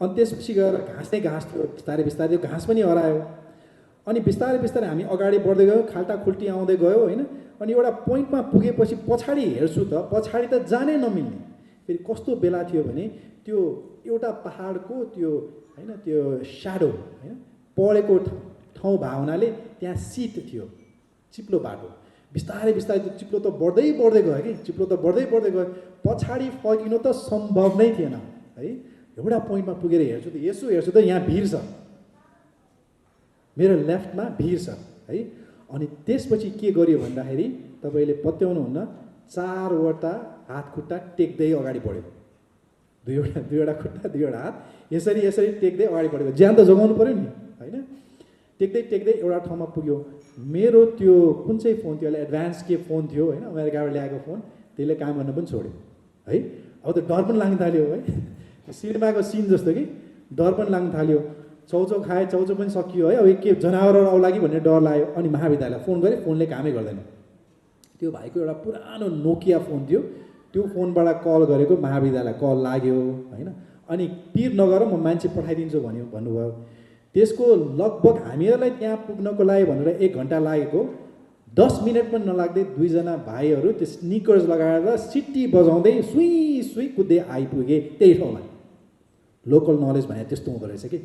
S4: अनि त्यसपछि गएर घाँस थियो बिस्तारै बिस्तारै त्यो घाँस पनि हरायो अनि बिस्तारै बिस्तारै हामी अगाडि बढ्दै गयौँ खाल्टा खुल्टी आउँदै गयो होइन अनि एउटा पोइन्टमा पुगेपछि पछाडि हेर्छु त पछाडि त जानै नमिल्ने फेरि कस्तो बेला थियो भने त्यो एउटा पहाडको त्यो होइन त्यो स्याडो होइन पढेको ठाउँ भए हुनाले त्यहाँ सिट थियो चिप्लो बाटो बिस्तारै बिस्तारै त्यो चिप्लो त बढ्दै गयो कि चिप्लो त बढ्दै गयो पछाडि फर्किनु त सम्भव नै थिएन है एउटा पोइन्टमा पुगेर हेर्छु त यहाँ भिड छ मेरो लेफ्टमा भिड छ है अनि त्यसपछि के गर्यो भन्दाखेरि तपाईँले पत्याउनुहुन्न 4वटा हात खुट्टा टेक्दै अगाडि बढ्यो दुईवटा खुट्टा 2वटा हात यसरी टेक्दै अगाडि बढेको ज्यान त जोगाउनु पऱ्यो नि होइन टेक्दै एउटा ठाउँमा पुग्यो मेरो त्यो कुन चाहिँ फोन थियो एडभान्स के फोन थियो होइन अमेरिकाबाट ल्याएको फोन त्यसले काम गर्न पनि छोड्यो है अब त डर पनि लाग्न थाल्यो है सिनेमाको सिन जस्तो कि डर पनि लाग्न थाल्यो चौचौ खाए चौचौ पनि सकियो है अब के जनावरहरू आउला कि भन्ने डर लाग्यो अनि महावीर दाईलाई फोन गरेँ फोनले कामै गर्दैन त्यो भाइको एउटा पुरानो नोकिया फोन थियो त्यो फोनबाट कल गरेको महावीर दाईलाई कल लाग्यो होइन अनि पिर नगर म मान्छे पठाइदिन्छु भन्नुभयो त्यसको लगभग हामीहरूलाई त्यहाँ पुग्नको लागि भनेर 1 घन्टा लागेको 10 मिनट पनि नलाग्दै 2 जना भाइहरू त्यो स्निकर्स लगाएर सिटी बजाउँदै सुई कुद्दै आइपुगे त्यही ठाउँमा लोकल नलेज भने त्यस्तो हुँदो रहेछ कि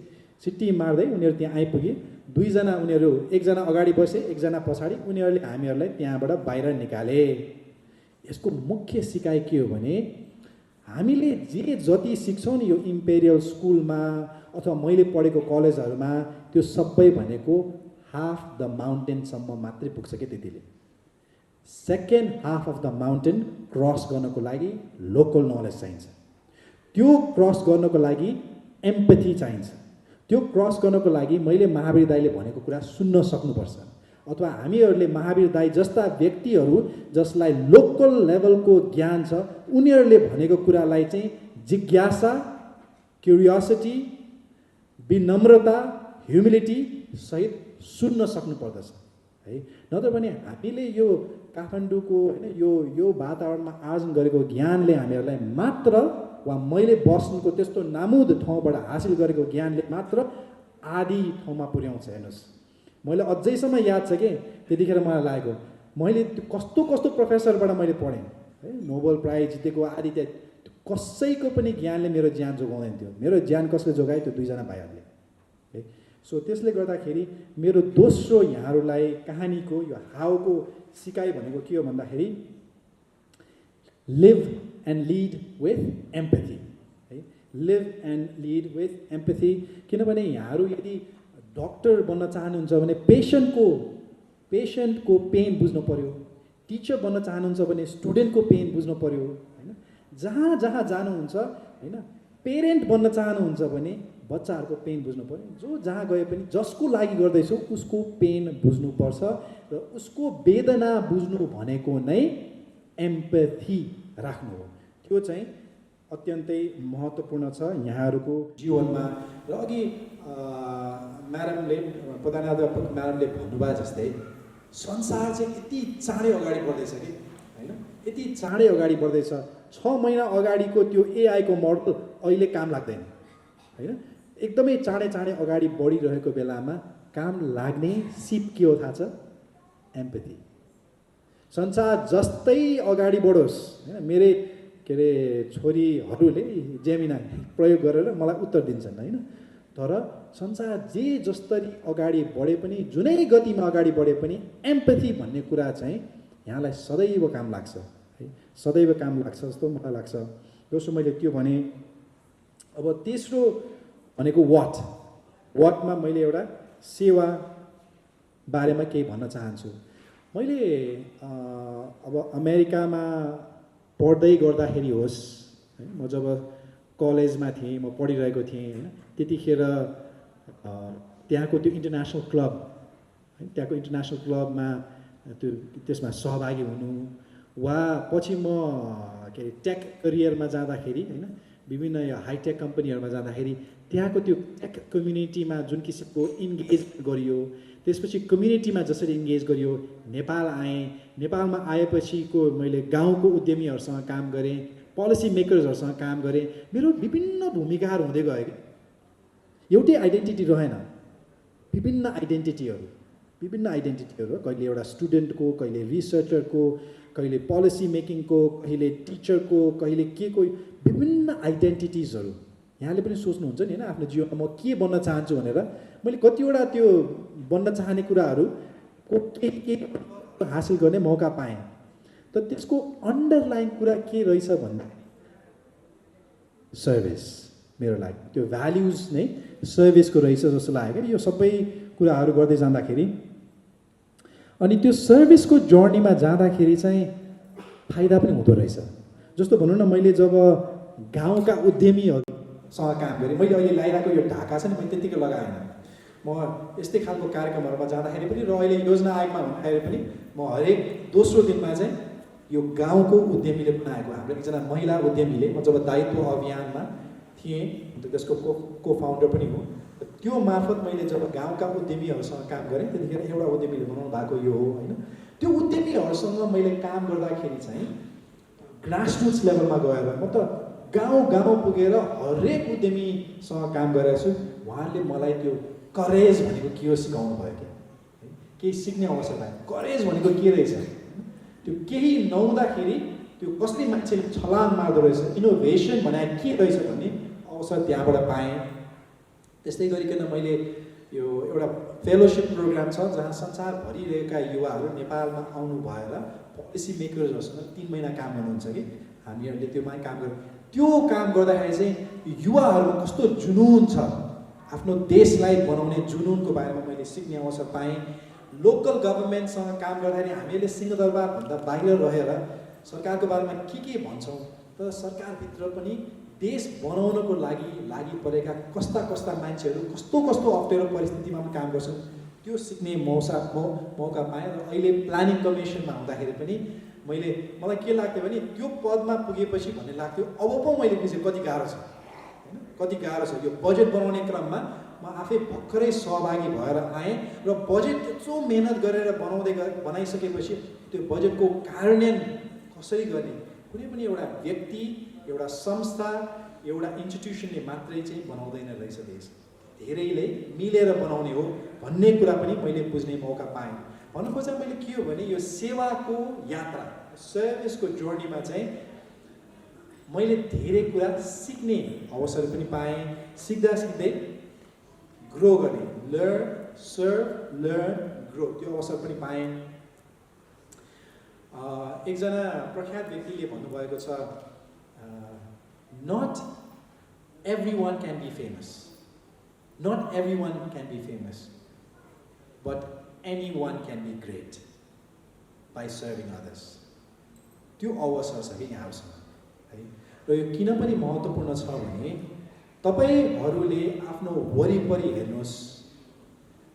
S4: सिटी मार्दै उनीहरू त्यहाँ आइपुगे 2 जना उनीहरू 1 जना अगाडि बसे 1 जना पछाडि उनीहरूले हामीहरूलाई त्यहाँबाट बाहिर निकाले यसको मुख्य सिकाइ के हो भने हामीले जति सिक्छौँ नि यो इम्पेरियल स्कुलमा अथवा मैले पढेको कलेजहरूमा त्यो सबै भनेको हाफ द माउन्टेनसम्म मात्रै पुग्छ कि त्यतिले second half of the mountain cross गर्नको लागि लोकल नलेज चाहिन्छ त्यो क्रस गर्नको लागि एम्पथी चाहिन्छ त्यो क्रस गर्नको लागि मैले महावीर दाईले भनेको कुरा सुन्न सक्नुपर्छ अथवा हामीहरूले महावीर दाई जस्ता व्यक्तिहरू जसलाई लोकल लेभलको ज्ञान छ उनीहरूले भनेको कुरालाई चाहिँ जिज्ञासा क्युरियोसिटी विनम्रता ह्युमिलिटी सहित सुन्न सक्नुपर्दछ है नत्र भने हामीले यो काठमाडौँको होइन यो वातावरणमा आर्जन गरेको ज्ञानले हामीहरूलाई मात्र वा मैले बस्नुको त्यस्तो नामुद ठाउँबाट हासिल गरेको ज्ञानले मात्र आदि ठाउँमा पुर्याउँछ हेर्नुहोस् मैले अझैसम्म याद छ कि त्यतिखेर मलाई लागेको मैले कस्तो प्रोफेसरबाट मैले पढेँ है नोबल प्राइज जितेको आदि कसैको पनि ज्ञानले मेरो ज्यान जोगाउँदैन थियो मेरो ज्यान कसले जोगायो त्यो दुईजना भाइहरूले है सो त्यसले गर्दाखेरि मेरो दोस्रो यहाँहरूलाई कहानीको यो हाउको सिकाइ भनेको के हो भन्दाखेरि live and lead with empathy है live and lead with empathy किनभने यहाँहरू यदि डक्टर बन्न चाहनुहुन्छ भने पेसेन्टको पेन बुझ्नु पर्यो टिचर बन्न चाहनुहुन्छ भने स्टुडेन्टको पेन बुझ्नु पर्यो हैन जहाँ जहाँ जानुहुन्छ हैन पेरेन्ट बन्न चाहनुहुन्छ भने बच्चाहरूको पेन बुझ्नु पर्यो जो जहाँ गए पनि जसको लागि गर्दैछौ उसको पेन बुझ्नुपर्छ र उसको वेदना बुझ्नु भनेको नै एम्पथी राख्नु हो त्यो चाहिँ अत्यन्तै महत्त्वपूर्ण छ यहाँहरूको जीवनमा र अघि म्याडमले प्रधानाध्यापक म्याडमले भन्नुभयो जस्तै संसार चाहिँ यति चाँडै अगाडि बढ्दैछ कि हैन यति चाँडै अगाडि बढ्दैछ 6 महिना अगाडिको त्यो एआईको मोडल अहिले काम लाग्दैन हैन एकदमै चाँडै अगाडि बढिरहेको बेलामा काम लाग्ने सिप के हो थाहा छ एम्पथी संसार जस्तै अगाडि बढोस् हैन मेरो के अरे छोरीहरूले जेमिना प्रयोग गरेर मलाई उत्तर दिन्छन् हैन तर संसार जे जस्तरी अगाडि बढे पनि जुनै गतिमा अगाडि बढे पनि एम्पथी भन्ने कुरा चाहिँ यहाँलाई सदैव काम लाग्छ है सदैव काम लाग्छ जस्तो मलाई लाग्छ दोस्रो मैले त्यो भने अब तेस्रो भनेको वाटमा मैले एउटा सेवा बारेमा केही भन्न चाहन्छु मैले अब अमेरिकामा पढ्दै गर्दाखेरि होस् है म जब कलेजमा थिएँ म पढिरहेको थिएँ हैन त्यतिखेर त्यहाँको त्यो इन्टरनेसनल क्लब है त्यहाँको इन्टरनेसनल क्लबमा त्यसमा सहभागी हुनु वा पछि म के अरे टेक करियरमा जाँदाखेरि हैन विभिन्न हाइटेक कम्पनीहरूमा जाँदाखेरि त्यहाँको त्यो टेक कम्युनिटीमा जुन किसिमको इन्गेज गरियो त्यसपछि कम्युनिटीमा जसरी इन्गेज गरियो नेपाल आएँ नेपालमा आएपछिको मैले गाउँको उद्यमीहरूसँग काम गरेँ पोलिसी मेकर्सहरूसँग काम गरेँ मेरो विभिन्न भूमिकाहरू हुँदै गयो कि एउटै आइडेन्टिटी रहेन विभिन्न आइडेन्टिटीहरू कहिले एउटा स्टुडेन्टको कहिले रिसर्चरको कहिले पोलिसी मेकिङको कहिले टिचरको कहिले के को विभिन्न आइडेन्टिटिजहरू यहाँले पनि सोच्नुहुन्छ नि हैन आफ्नो जीवनमा म के बन्न चाहन्छु भनेर मैले कतिवटा त्यो बन्न चाहने कुराहरूको के हासिल गर्ने मौका पाएँ तर त्यसको अन्डरलाइन कुरा के रहेछ भन्दा सर्भिस मेरो लागि त्यो भ्याल्युज नै सर्भिसको रहेछ जस्तो लाग्यो कि यो सबै कुराहरू गर्दै जाँदाखेरि अनि त्यो सर्भिसको जर्नीमा जाँदाखेरि चाहिँ फाइदा पनि हुँदो रहेछ जस्तो भनौँ न मैले जब गाउँका उद्यमीहरूसँग काम गरेँ मैले अहिले लगाइरहेको यो ढाका छ नि मैले त्यतिकै लगाएन म यस्तै खालको कार्यक्रमहरूमा जाँदाखेरि पनि र अहिले योजना आयोगमा हुँदाखेरि पनि म हरेक दोस्रो दिनमा चाहिँ यो गाउँको उद्यमीले बनाएको हाम्रो एकजना महिला उद्यमीले म जब दायित्व अभियानमा थिएँ त्यसको को फाउन्डर पनि हो त्यो मार्फत मैले जब गाउँका उद्यमीहरूसँग काम गरेँ त्यतिखेर एउटा उद्यमीले बनाउनु भएको यो हो हैन त्यो उद्यमीहरूसँग मैले काम गर्दाखेरि चाहिँ ग्रासरुट्स लेभलमा गएर म त गाउँ पुगेर हरेक उद्यमीसँग काम गरेको छु उहाँहरूले मलाई त्यो करेज भनेको के हो सिकाउनु भयो कि केही सिक्ने अवसर पाएँ करेज भनेको के रहेछ त्यो केही नहुँदाखेरि त्यो कसले मान्छेले छलाङ मार्दो रहेछ इनोभेसन भने के रहेछ भन्ने अवसर त्यहाँबाट पाएँ त्यस्तै गरिकन मैले यो एउटा फेलोसिप प्रोग्राम छ जहाँ संसारभरि रहेका युवाहरू नेपालमा आउनु भएर पोलिसी मेकर्सहरूसँग 3 महिना काम गर्नुहुन्छ कि हामीहरूले त्योमा काम गर्छौँ त्यो काम गर्दाखेरि चाहिँ युवाहरूमा कस्तो जुनून छ आफ्नो देशलाई बनाउने जुनूनको बारेमा मैले सिक्ने अवसर पाएँ लोकल गभर्मेन्टसँग काम गर्दाखेरि हामीले सिंहदरबारभन्दा बाहिर रहेर सरकारको बारेमा के भन्छौँ तर सरकारभित्र पनि देश बनाउनको लागि परेका कस्ता मान्छेहरू कस्तो अप्ठ्यारो परिस्थितिमा पनि काम गर्छन् त्यो सिक्ने मौका पाएँ र अहिले प्लानिङ कमिसनमा हुँदाखेरि पनि मलाई के लाग्थ्यो भने त्यो पदमा पुगेपछि भन्ने लाग्थ्यो अब पो मैले बुझेँ कति गाह्रो छ हैन कति गाह्रो छ यो बजेट बनाउने क्रममा म आफै भर्खरै सहभागी भएर आएँ र बजेट यत्रो मेहनत गरेर बनाइसकेपछि त्यो बजेटको कार्यान्वयन कसरी गर्ने कुनै पनि एउटा व्यक्ति एउटा संस्था एउटा इन्स्टिट्युसनले मात्रै चाहिँ बनाउँदैन रहेछ देश धेरैले मिलेर बनाउने हो भन्ने कुरा पनि मैले बुझ्ने मौका पाएँ भन्नु खोजेको मैले के हो भने यो सेवाको यात्रा सर्भिसको जर्नीमा चाहिँ मैले धेरै कुरा सिक्ने अवसर पनि पाएँ, सिक्दा सिक्दै ग्रो गर्ने, लर्न सर्भ लर्न ग्रो त्यो अवसर पनि पाएँ। एकजना प्रख्यात व्यक्तिले भन्नुभएको छ, नट everyone can be famous. Not everyone can be famous, but anyone can be great by serving others. त्यो अवसर छ कि यहाँसँग है। र यो किन पनि महत्त्वपूर्ण छ भने तपाईहरूले आफ्नो वरिपरि हेर्नुहोस्,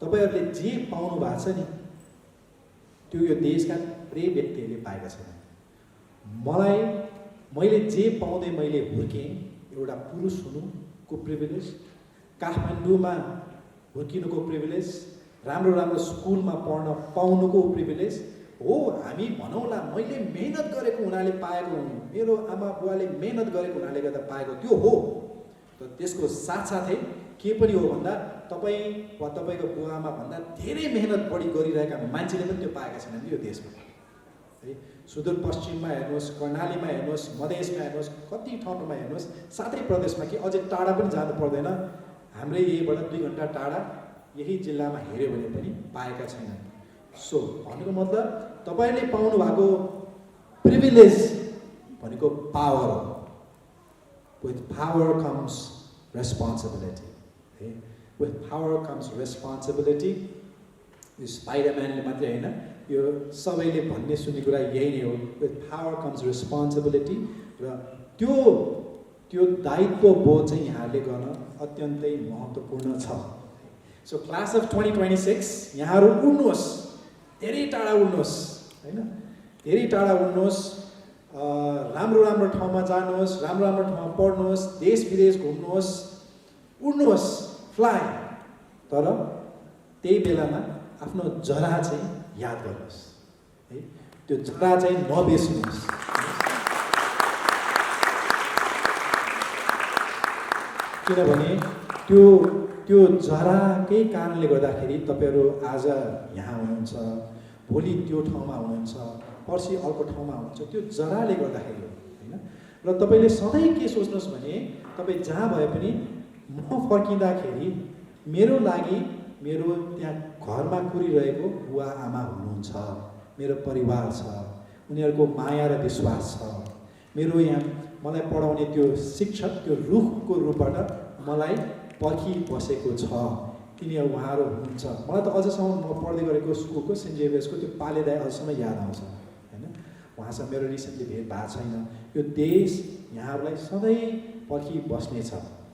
S4: तपाईहरूले जे पाउनु भएको छ नि त्यो यो देशका थुप्रै व्यक्तिहरूले पाएका छैनन्। मैले जे पाउँदै मैले हुर्केँ, एउटा पुरुष हुनुको प्रिभिलेज, काठमाडौँमा हुर्किनुको प्रिभिलेज, राम्रो स्कुलमा पढ्न पाउनुको प्रिभिलेज हो। हामी भनौँला मैले मेहनत गरेको हुनाले पाएको हुँ, मेरो आमा बुवाले मेहनत गरेको हुनाले गर्दा पाएको त्यो हो। र त्यसको साथसाथै के पनि हो भन्दा तपाईँ वा तपाईँको बुवा आमा भन्दा धेरै मेहनत बढी गरिरहेका मान्छेले पनि त्यो पाएका छैनन् यो देशमा है। सुदूरपश्चिममा हेर्नुहोस्, कर्णालीमा हेर्नुहोस्, मधेसमा हेर्नुहोस्, कति ठाउँमा हेर्नुहोस्, सातै प्रदेशमा कि अझै टाढा पनि जानु पर्दैन, हाम्रै यहीबाट 2 घन्टा टाढा यही जिल्लामा हेऱ्यो भने पनि पाएका छैनन्। सो भनेको मतलब तपाईँले पाउनु भएको प्रिभिलेज भनेको पावर हो। विथ पावर कम्स रेस्पोन्सिबिलिटी है। With power comes responsibility. यो स्पाइडरम्यानले मात्रै होइन, यो सबैले भन्ने सुन्ने कुरा यही नै हो। With power comes responsibility. र त्यो दायित्व बोध चाहिँ यहाँहरूले गर्न अत्यन्तै महत्त्वपूर्ण छ। सो क्लास अफ 2026 यहाँहरू उड्नुहोस्, धेरै टाढा उड्नुहोस् होइन, धेरै टाढा उड्नुहोस्, राम्रो ठाउँमा जानुहोस्, राम्रो ठाउँमा पढ्नुहोस्, देश विदेश घुम्नुहोस्, उड्नुहोस्, फ्लाइ। तर त्यही बेलामा आफ्नो जरा चाहिँ याद गर्नुहोस् है, त्यो जरा चाहिँ नबिर्सिनुहोस्। किनभने त्यो जराकै कारणले गर्दाखेरि तपाईँहरू आज यहाँ हुनुहुन्छ, भोलि त्यो ठाउँमा हुनुहुन्छ, पर्सि अर्को ठाउँमा हुनुहुन्छ, त्यो जराले गर्दाखेरि हो होइन। र तपाईँले सधैँ के सोच्नुहोस् भने तपाईँ जहाँ भए पनि म फर्किँदाखेरि मेरो लागि मेरो त्यहाँ घरमा कुरिरहेको बुवा आमा हुनुहुन्छ, मेरो परिवार छ, उनीहरूको माया र विश्वास छ, मेरो यहाँ मलाई पढाउने त्यो शिक्षक त्यो रुखको रूपबाट मलाई पर्खिबसेको छ, तिनीहरू उहाँहरू हुनुहुन्छ। मलाई त अझसम्म म पढ्दै गरेको स्कुलको सेन्ट जेभियर्सको त्यो पाले दाइ अझसम्म याद आउँछ होइन। उहाँसँग मेरो रिसेन्टली भेट भएको छैन। यो देश यहाँहरूलाई सधैँ पर्खिबस्नेछ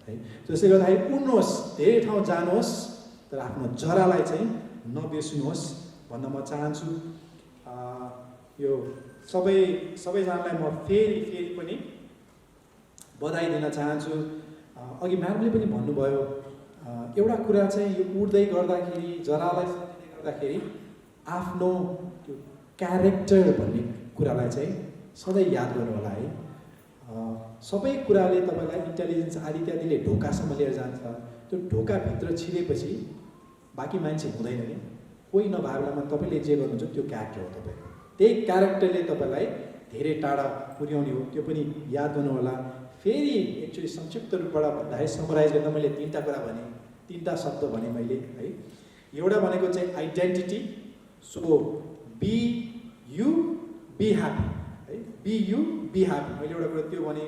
S4: है। त्यसले गर्दाखेरि उड्नुहोस्, धेरै ठाउँ जानुहोस्, तर आफ्नो जरालाई चाहिँ नबिर्सिनुहोस् भन्न म चाहन्छु। यो सबैजनालाई म फेरि पनि बधाई दिन चाहन्छु। अघि म्यामले पनि भन्नुभयो, एउटा कुरा चाहिँ यो उड्दै गर्दाखेरि, जरालाई सम्झिँदै गर्दाखेरि आफ्नो त्यो क्यारेक्टर भन्ने कुरालाई चाहिँ सधैँ याद गर्नु होला है। सबै कुराले तपाईँलाई इन्टेलिजेन्स आदि इत्यादिले ढोकासम्म लिएर जान्छ। त्यो ढोकाभित्र छिरेपछि बाँकी मान्छे हुँदैन नि, कोही नभएको बेलामा तपाईँले जे गर्नुहुन्छ त्यो क्यारेक्टर हो तपाईँको। त्यही क्यारेक्टरले तपाईँलाई धेरै टाढा पुर्याउने हो, त्यो पनि याद गर्नु होला। फेरि एक्चुअली संक्षिप्त रूपबाट भन्दाखेरि समराइज गर्दा मैले 3टा कुरा भने, 3टा शब्द भने मैले है। एउटा भनेको चाहिँ identity, so be you be happy है, बी यु बी ह्याप्पी, मैले एउटा कुरा त्यो भने।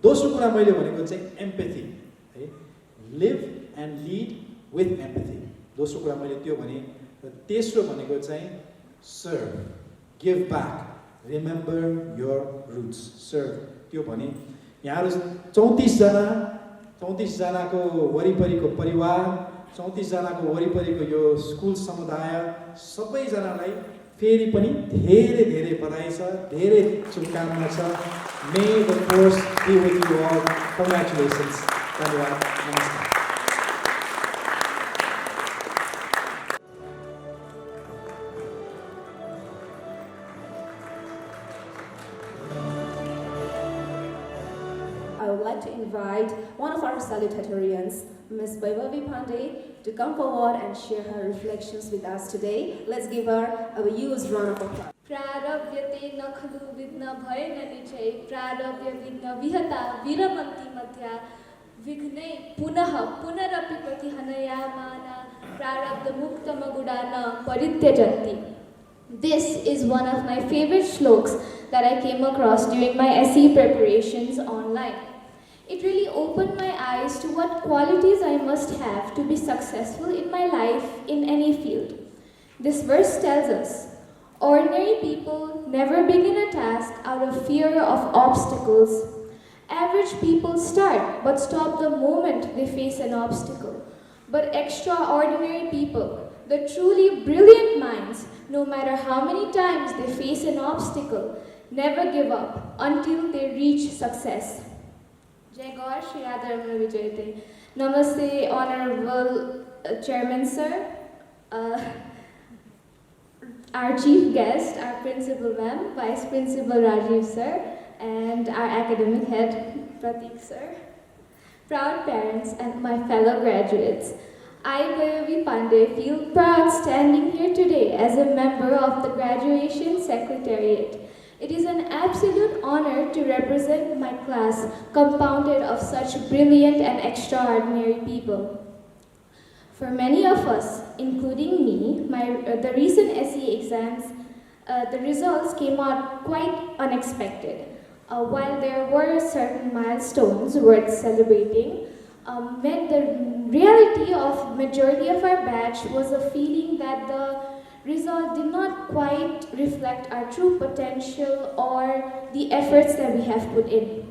S4: दोस्रो कुरा मैले भनेको चाहिँ एम्पैथी है, live and lead with empathy, दोस्रो कुरा मैले त्यो भने। र तेस्रो भनेको चाहिँ serve, give back, remember your roots, serve, त्यो भने। यहाँहरू 34 जनाको वरिपरिको परिवार, 34 जनाको वरिपरिको यो स्कुल समुदाय, सबैजनालाई फेरि पनि धेरै बधाई छ, धेरै शुभकामना छ। May the force be with you all. Congratulations. धन्यवाद। नमस्कार।
S2: I would like to invite one of our salutatorians, Ms. Vaibhavi Pandey, to come forward and share her reflections with us today. Let's give her a huge round of applause. प्रारभ्यते नखलु विघ्न भएन निचय प्रारभ्य विघ्न विहता विरमन्ति मध्या विघ्नै पुनः पुनरपि हनयामाना प्रारब्ध मुक्त मगुडान परित्यजन्ति. This is one of my favorite shloks that I came across during my SE preparations online. It really opened my eyes to what qualities I must have to be successful in my life in any field. This verse tells us, ordinary people never begin a task out of fear of obstacles. Average people start but stop the moment they face an obstacle. But extraordinary people, the truly brilliant minds, no matter how many times they face an obstacle, never give up until they reach success. Jai Gaur Shri Radharamana Vijayate. Namaste, Honorable Chairman Sir, our Chief Guest, our Principal Ma'am, Vice Principal Rajiv Sir, and our Academic Head Pratik Sir, proud parents and my fellow graduates. I, 𝐵𝐴𝐵 Pandey, feel proud standing here today as a member of the Graduation Secretariat. It is an absolute honor to represent my class, compounded of such brilliant and extraordinary people. For many of us, including me, the recent SE exams, the results came out quite unexpected. While there were certain milestones worth celebrating, the reality of majority of our batch was a feeling that the result did not quite reflect our true potential or the efforts that we have put in.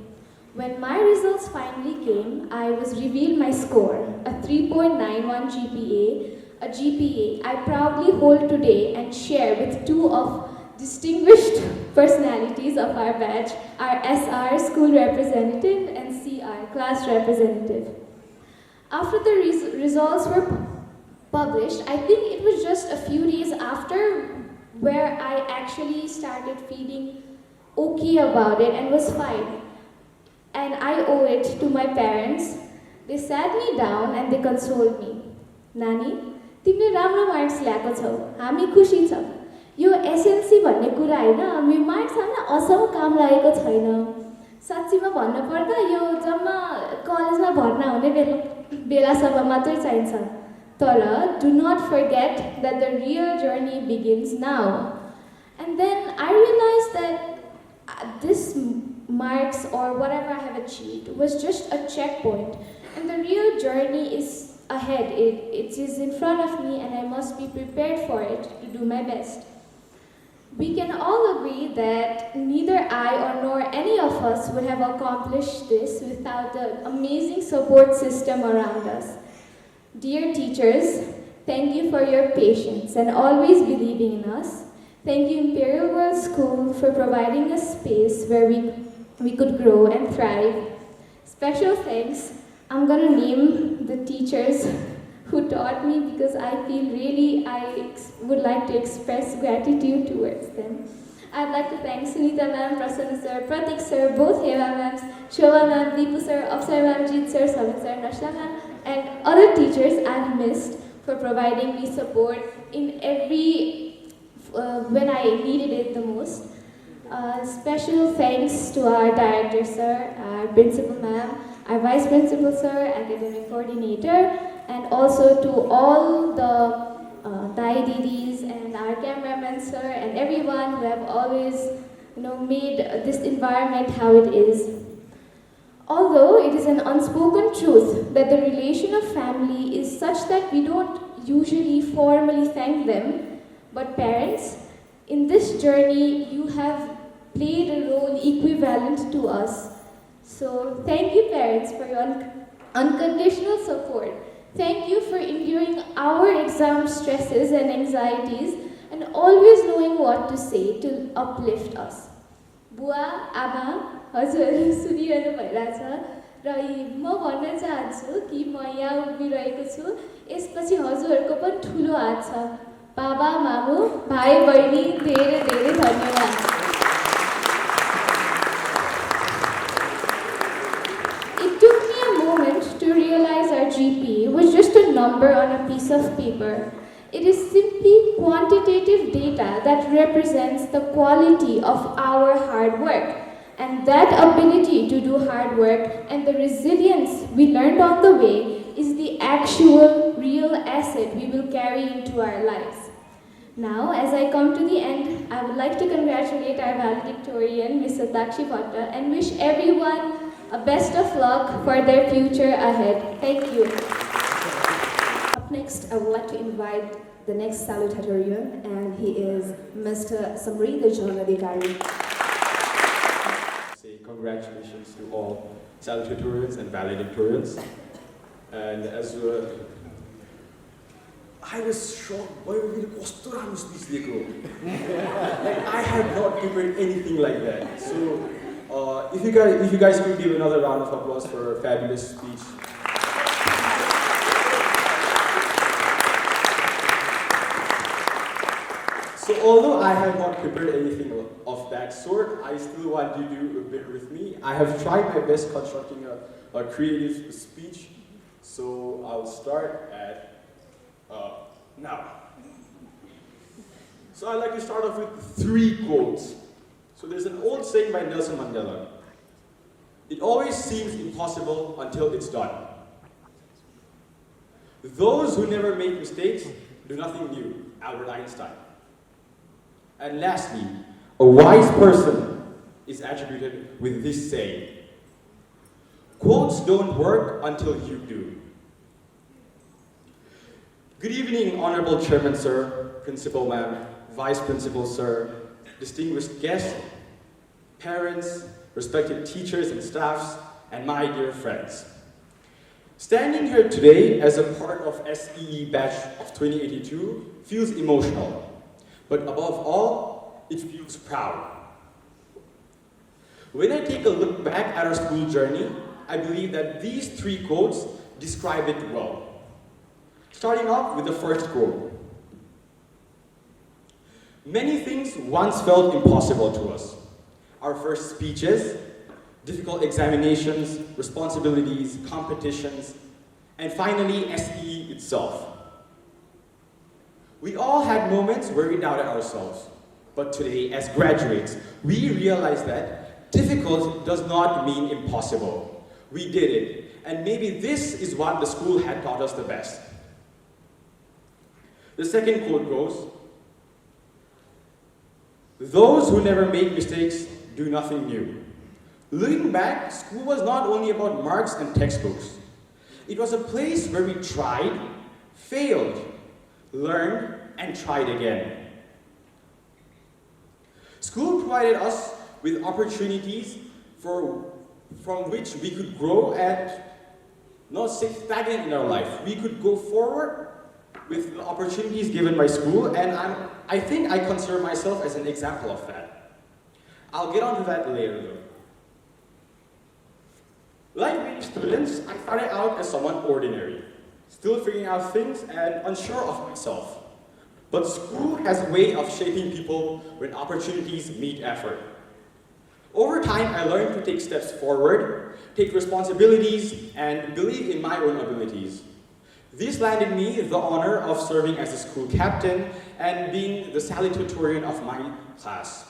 S2: When my results finally came, I was revealed my score, a 3.91 GPA, a GPA I proudly hold today and share with two of distinguished personalities of our batch, our SR school representative and CR class representative. After the results were published, I think it was just a few days after where I actually started feeling okay about it and was fine. And I owe it to my parents. They sat me down and they consoled me. Nani, तिमीले राम्रो marks ल्याएको छौ, हामी खुसी छौँ. यो SLC भन्ने कुरा हैन, मेरो मार्क्स हामीलाई असल काम लागेको छैन. साच्चीमा भन्नुपर्दा यो जम्मा कलेजमा भर्ना हुने बेलासम्म मात्रै चाहिन्छ. तर do not forget that the real journey begins now. And then I realized that this marks or whatever I have achieved was just a checkpoint, and the real journey is ahead. It is in front of me and I must be prepared for it to do my best. We can all agree that neither I or nor any of us would have accomplished this without the amazing support system around us. Dear teachers, thank you for your patience and always believing in us. Thank you Imperial World School for providing a space where we could grow and thrive. Special thanks, I'm gonna name the teachers who taught me because I feel really I would like to express gratitude towards them. I'd like to thank Sunita ma'am, Prasanna sir, Pratik sir, both Heva ma'ams, Shobha ma'am, Deepu sir, Apsara ma'am, Jeet sir, Samit sir, Nashla ma'am, and other teachers I've missed for providing me support in when I needed it the most. Special thanks to our director sir, our principal ma'am, our vice principal sir, academic coordinator, and also to all the Dai Didis and our cameraman sir and everyone who have always made this environment how it is. Although it is an unspoken truth that the relation of family is such that we don't usually formally thank them, but parents, in this journey you have played a role equivalent to us. So thank you parents for your unconditional support. Thank you for enduring our exam stresses and anxieties and always knowing what to say to uplift us. Bua, Ama, हजुरहरू सुनिरहनु भइरहेछ र म भन्न चाहन्छु कि म यहाँ उभिरहेको छु, यसपछि हजुरहरूको पनि ठुलो हात छ. बाबा, मामु, भाइ, बहिनी, धेरै धेरै धन्यवाद. It took me a moment to realize our GPA was just a number on a piece of paper. It is simply quantitative data that represents the quality of our hard work. And that ability to do hard work and the resilience we learned on the way is the actual, real asset we will carry into our lives. Now, as I come to the end, I would like to congratulate our valedictorian, Ms. Satakshi Bhatta, and wish everyone a best of luck for their future ahead. Thank you. Up next, I would like to invite the next salutatorian, and he is Mr. 𝐵𝐴𝐷𝐸.
S5: Say congratulations to all salutatorians and valedictorians. And as I was shocked by the speech. Like, I had not prepared anything like that. So if you guys could give another round of applause for a fabulous speech. So although I have not prepared anything of that sort, I still want you to bear with me. I have tried my best constructing a creative speech. So I'll start at now. So I'd like to start off with 3 quotes. So there's an old saying by Nelson Mandela. It always seems impossible until it's done. Those who never make mistakes do nothing new, Albert Einstein. And lastly, a wise person is attributed with this saying. Quotes don't work until you do. Good evening, Honorable Chairman, sir, Principal ma'am, Vice Principal, sir, distinguished guests, parents, respected teachers and staffs, and my dear friends. Standing here today as a part of SEE batch of 2082 feels emotional, but above all, it feels proud. When I take a look back at our school journey, I believe that these 3 quotes describe it well. Starting off with the first quote. Many things once felt impossible to us. Our first speeches, difficult examinations, responsibilities, competitions, and finally SE itself. We all had moments where we doubted ourselves, but today, as graduates, we realize that difficult does not mean impossible. We did it, and maybe this is what the school had taught us the best. The second quote goes, those who never make mistakes do nothing new. Looking back, school was not only about marks and textbooks. It was a place where we tried, failed, learned, and tried again. School provided us with opportunities from which we could grow and not stay stagnant in our life. We could go forward with the opportunities given by school, and I think I consider myself as an example of that. I'll get onto that later though. Like many students, I started out as someone ordinary, still figuring out things and unsure of myself. But school has a way of shaping people when opportunities meet effort. Over time, I learned to take steps forward, take responsibilities, and believe in my own abilities. This landed me the honor of serving as a school captain and being the salutatorian of my class.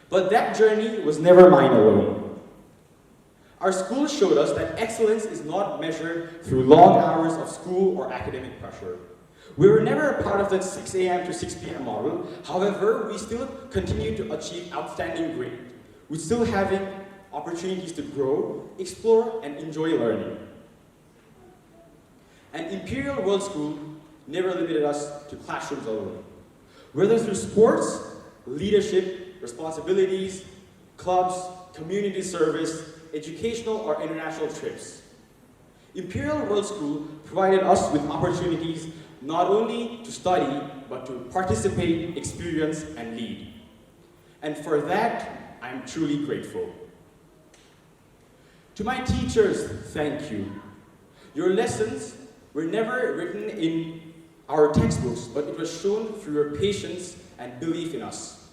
S5: But that journey was never mine alone. Our school showed us that excellence is not measured through long hours of school or academic pressure. We were never a part of that 6 a.m. to 6 p.m. model. However, we still continue to achieve outstanding grade. We're still having opportunities to grow, explore, and enjoy learning. And Imperial World School never limited us to classrooms alone. Whether through sports, leadership, responsibilities, clubs, community service, educational or international trips. Imperial World School provided us with opportunities not only to study, but to participate, experience, and lead. And for that, I'm truly grateful. To my teachers, thank you. Your lessons were never written in our textbooks, but it was shown through your patience and belief in us.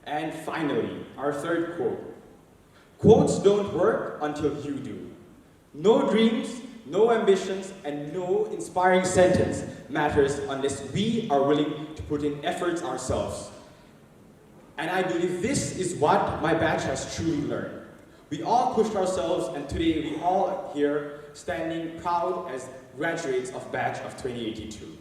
S5: And finally, our third quote. Quotes don't work until you do. No dreams, no ambitions, and no inspiring sentence matters unless we are willing to put in efforts ourselves. And I believe this is what my batch has truly learned. We all pushed ourselves, and today we all are here standing proud as graduates of batch of 2082.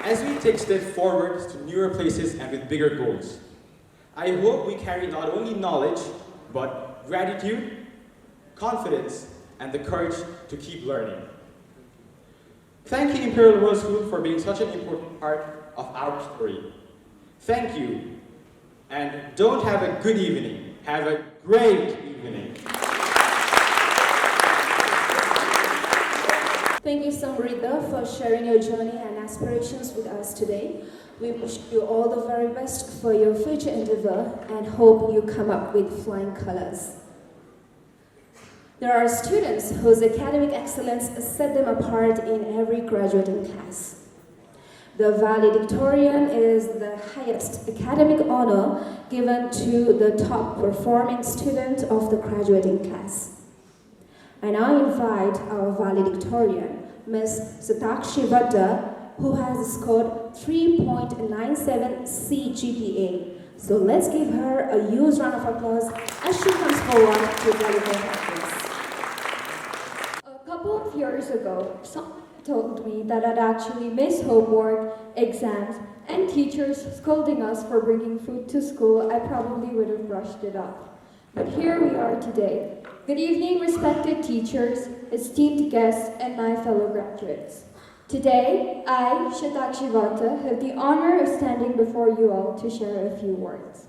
S5: As we take steps forward to newer places and with bigger goals, I hope we carry not only knowledge, but gratitude, confidence, and the courage to keep learning. Thank you, Imperial World School, for being such an important part of our story. Thank you, and don't have a good evening, have a great evening.
S2: Thank you, Samrita, for sharing your journey and aspirations with us today. We wish you all the very best for your future endeavor and hope you come up with flying colors. There are students whose academic excellence set them apart in every graduating class. The valedictorian is the highest academic honor given to the top performing student of the graduating class. I now invite our valedictorian, Ms. 𝐂𝐞𝐫𝐞𝐦𝐨, who has scored 3.97 CGPA. So let's give her a huge round of applause as she comes forward to deliver her address.
S6: A couple of years ago, someone told me that I'd actually miss homework, exams, and teachers scolding us for bringing food to school. I probably would have brushed it off. But here we are today. Good evening, respected teachers, esteemed guests, and my fellow graduates. Today, I, 𝐂𝐞𝐫𝐞𝐦𝐨, have the honor of standing before you all to share a few words.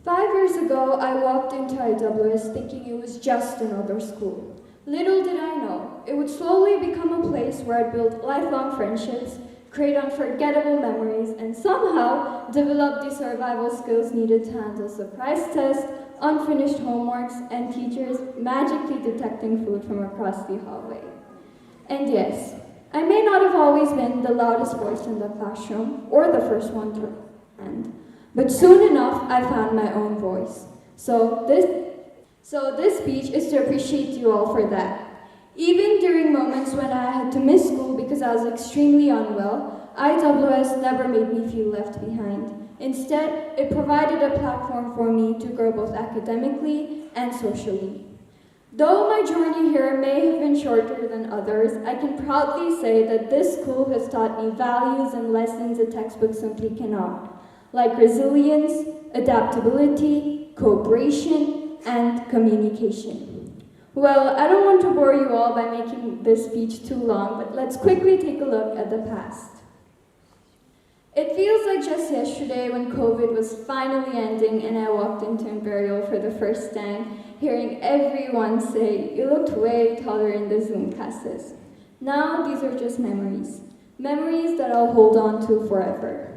S6: 5 years ago, I walked into IWS thinking it was just another school. Little did I know, it would slowly become a place where I'd build lifelong friendships, create unforgettable memories, and somehow develop the survival skills needed to handle surprise tests, unfinished homeworks, and teachers magically detecting food from across the hallway. And yes, I may not have always been the loudest voice in the classroom or the first one to end, but soon enough I found my own voice. So this speech is to appreciate you all for that. Even during moments when I had to miss school because I was extremely unwell, IWS never made me feel left behind. Instead, it provided a platform for me to grow both academically and socially. Though my journey here may have been shorter than others, I can proudly say that this school has taught me values and lessons a textbook simply cannot, like resilience, adaptability, cooperation, and communication. Well, I don't want to bore you all by making this speech too long, but let's quickly take a look at the past. It feels like just yesterday when COVID was finally ending and I walked into Imperial for the first time, hearing everyone say, "You looked way taller in the Zoom classes." Now these are just memories. Memories that I'll hold on to forever.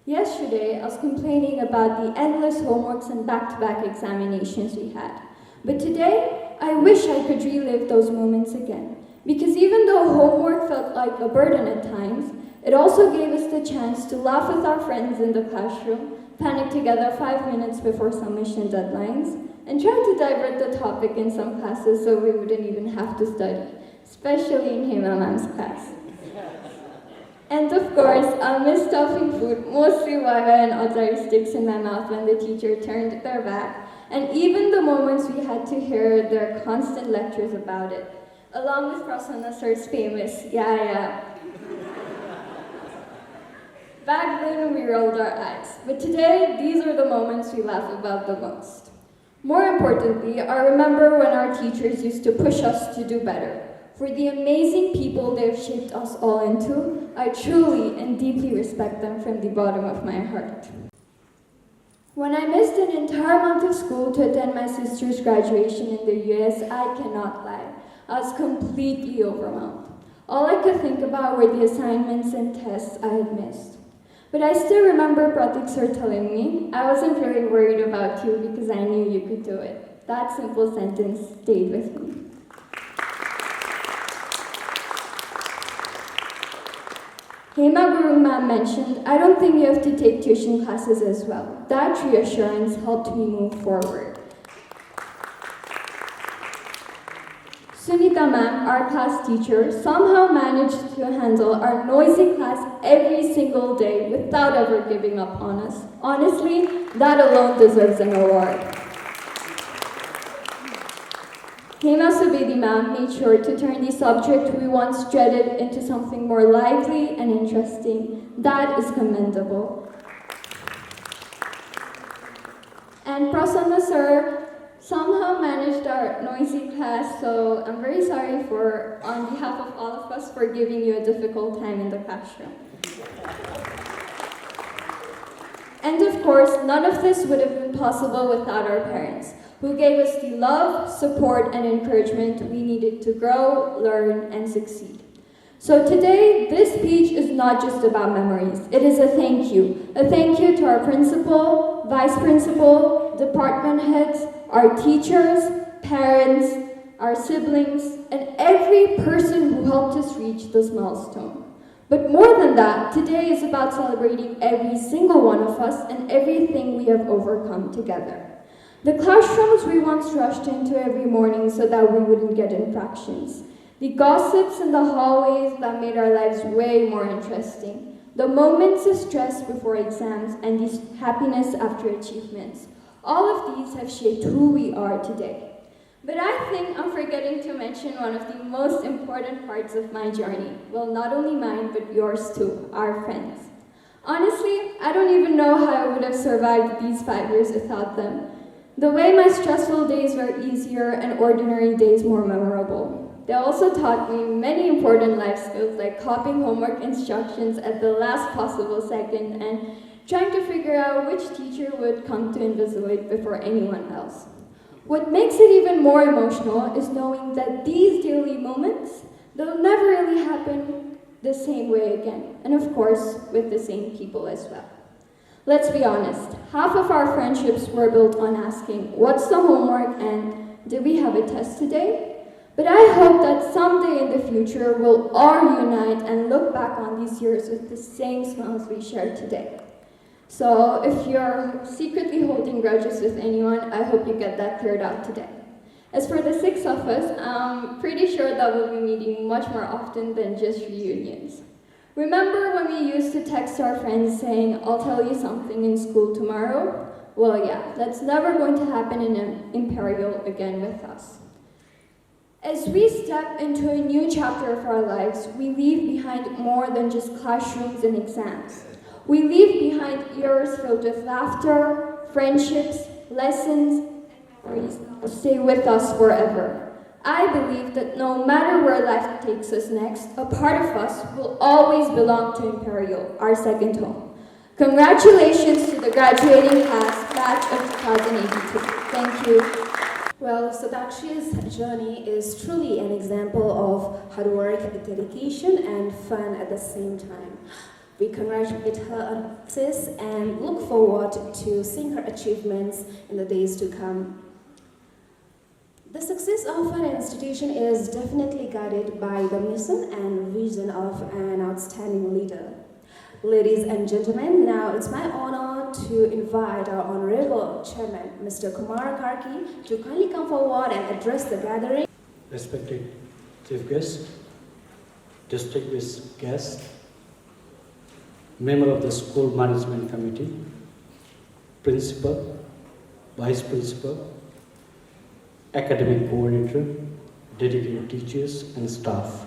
S6: Yesterday, I was complaining about the endless homeworks and back-to-back examinations we had. But today, I wish I could relive those moments again. Because even though homework felt like a burden at times, it also gave us the chance to laugh with our friends in the classroom, panic together 5 minutes before submission deadlines, and try to divert the topic in some classes so we wouldn't even have to study, especially in 𝐵𝐴𝐺 class. And of course, I'll miss stuffing food, mostly 𝐈𝐦𝐩 and 𝐴𝐺𝐻 sticks in my mouth when the teacher turned their back, and even the moments we had to hear their constant lectures about it, along with Prasanna sir's famous, yeah. Back then, we rolled our eyes, but today, these are the moments we laugh about the most. More importantly, I remember when our teachers used to push us to do better. For the amazing people they've shaped us all into, I truly and deeply respect them from the bottom of my heart. When I missed an entire month of school to attend my sister's graduation in the US, I cannot lie, I was completely overwhelmed. All I could think about were the assignments and tests I had missed. But I still remember Pratik sir telling me, "I wasn't really worried about you because I knew you could do it." That simple sentence stayed with me. 𝐵𝐫𝐚𝐼𝐻 ma'am mentioned, I don't think you have to take tuition classes as well. That reassurance helped me move forward. Sunita ma'am, our class teacher, somehow managed to handle our noisy class every single day without ever giving up on us. Honestly, that alone deserves an award. 𝐂𝐞𝐫𝐚𝐝 ma'am made sure to turn the subject we once dreaded into something more lively and interesting. That is commendable. And Prasanna sir somehow managed our noisy class, so I'm very sorry on behalf of all of us, for giving you a difficult time in the classroom. And of course, none of this would have been possible without our parents, who gave us the love, support, and encouragement we needed to grow, learn, and succeed. So today, this speech is not just about memories. It is a thank you. A thank you to our principal, vice principal, department heads, our teachers, parents, our siblings, and every person who helped us reach this milestone. But more than that, today is about celebrating every single one of us and everything we have overcome together. The classrooms we once rushed into every morning so that we wouldn't get infractions. The gossips in the hallways that made our lives way more interesting. The moments of stress before exams and the happiness after achievements. All of these have shaped who we are today. But I think I'm forgetting to mention one of the most important parts of my journey. Well, not only mine, but yours too, our friends. Honestly, I don't even know how I would have survived these 5 years without them. The way my stressful days were easier and ordinary days more memorable. They also taught me many important life skills like copying homework instructions at the last possible second and trying to figure out which teacher would come to Invisalign before anyone else. What makes it even more emotional is knowing that these daily moments, they'll never really happen the same way again, and of course, with the same people as well. Let's be honest, half of our friendships were built on asking, what's the homework and did we have a test today? But I hope that someday in the future, we'll all unite and look back on these years with the same smiles we shared today. So if you're secretly holding grudges with anyone, I hope you get that cleared out today. As for the 6 of us, I'm pretty sure that we'll be meeting much more often than just reunions. Remember when we used to text our friends saying, I'll tell you something in school tomorrow? Well, yeah, that's never going to happen in Imperial again with us. As we step into a new chapter of our lives, we leave behind more than just classrooms and exams. We leave behind years filled with laughter, friendships, lessons, and memories that will stay with us forever. I believe that no matter where life takes us next, a part of us will always belong to Imperial, our second home. Congratulations to the graduating class, batch of 2082. Thank you.
S2: Well, Kshe's journey is truly an example of hard work, dedication, and fun at the same time. We congratulate her on her success and look forward to seeing her achievements in the days to come. The success of an institution is definitely guided by the mission and vision of an outstanding leader. Ladies and gentlemen, now it's my honor to invite our Honorable Chairman, Mr. Kumar Karki, to kindly come forward and address the gathering.
S7: Respected Chief Guest, distinguished guests, member of the School Management Committee, Principal, Vice Principal, Academic Coordinator, dedicated teachers and staff,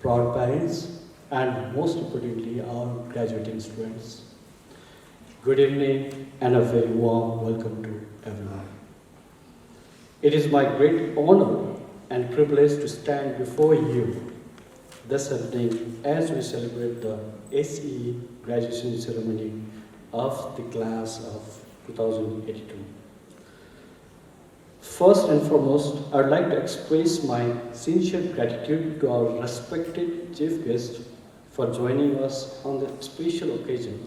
S7: proud parents, and most importantly, our graduating students. Good evening and a very warm welcome to everyone. It is my great honor and privilege to stand before you this evening as we celebrate the SE graduation ceremony of the class of 2082. First and foremost, I would like to express my sincere gratitude to our respected chief guest for joining us on the special occasion.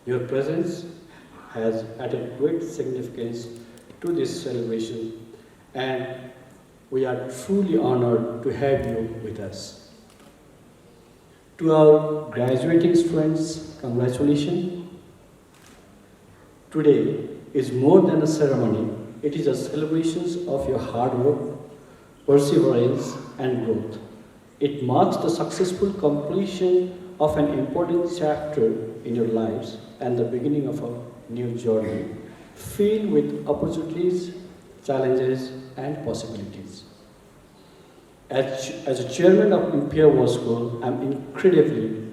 S7: Your presence has added great significance to this celebration, and we are truly honored to have you with us. To our graduating students, congratulations. Today is more than a ceremony. It is a celebration of your hard work, perseverance, and growth. It marks the successful completion of an important chapter in your lives and the beginning of a new journey, filled with opportunities, challenges, and possibilities. As a chairman of Imperial World School, I'm incredibly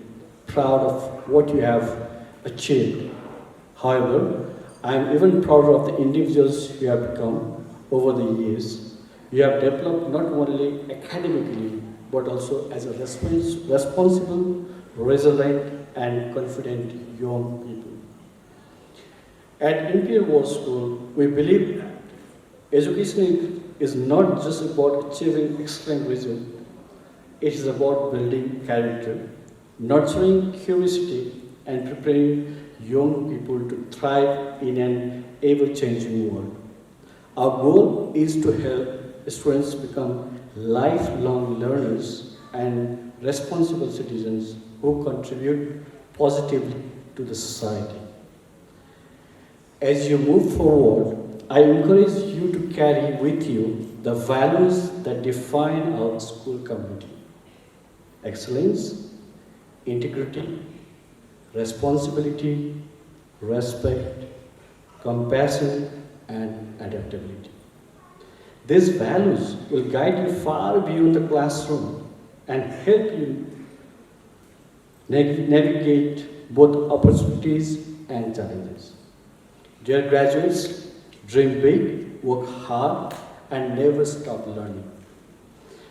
S7: proud of what you have achieved. However, I'm even prouder of the individuals you have become over the years. You have developed not only academically, but also as a responsible, resilient, and confident young people. At Imperial World School, we believe education is not just about achieving excellent results. It is about building character, nurturing curiosity, and preparing young people to thrive in an ever-changing world. Our goal is to help students become lifelong learners and responsible citizens who contribute positively to the society. As you move forward, I encourage you to carry with you the values that define our school community: excellence, integrity, responsibility, respect, compassion, and adaptability. These values will guide you far beyond the classroom and help you navigate both opportunities and challenges. Dear graduates, dream big, work hard, and never stop learning.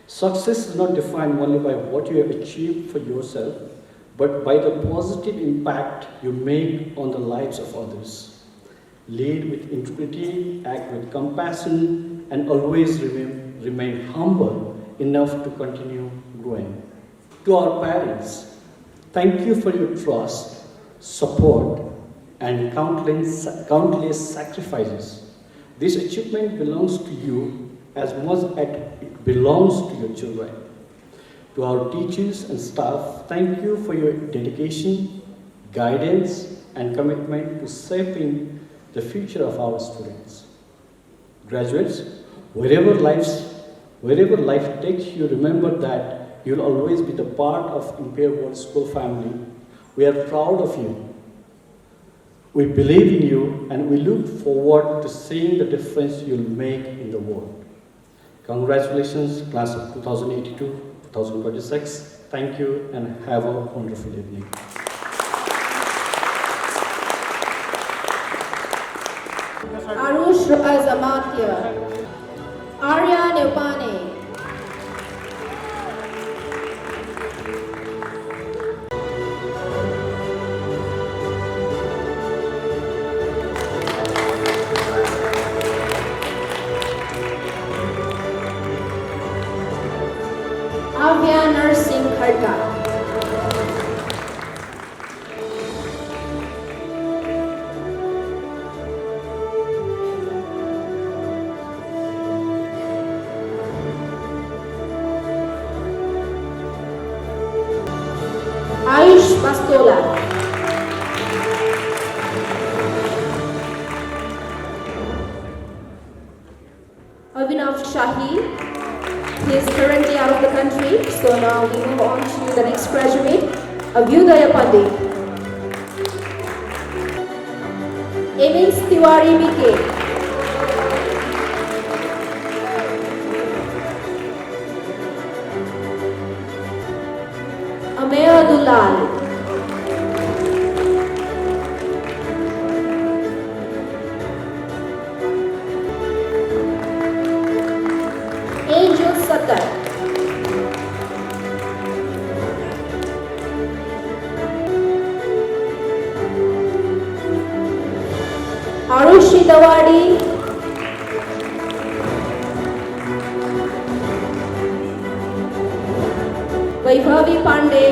S7: Success is not defined only by what you have achieved for yourself, but by the positive impact you make on the lives of others. Lead with integrity, act with compassion, and always remain humble enough to continue growing. To our parents, thank you for your trust, support, and countless sacrifices. This achievement belongs to you as much as it belongs to your children. To our teachers and staff, thank you for your dedication, guidance, and commitment to shaping the future of our students. Graduates, wherever life takes you, remember that you'll always be the part of Imperial World School family. We are proud of you. We believe in you, and we look forward to seeing the difference you'll make in the world. Congratulations, class of 2082-2026. Thank you, and have a wonderful evening.
S2: Arush Azamatya, Arya Nepane, Avya Nursing Kharka, Ayush Bastola, Avinav Shahi. He is currently out of the country, so now we move on to the next graduate, 𝐵𝐫𝐚𝐿𝐴 Pandit. Emins Tiwari BK, Ameya Dulal, Angel Satar, Arushi Dawadi, Vaibhavi Pandey,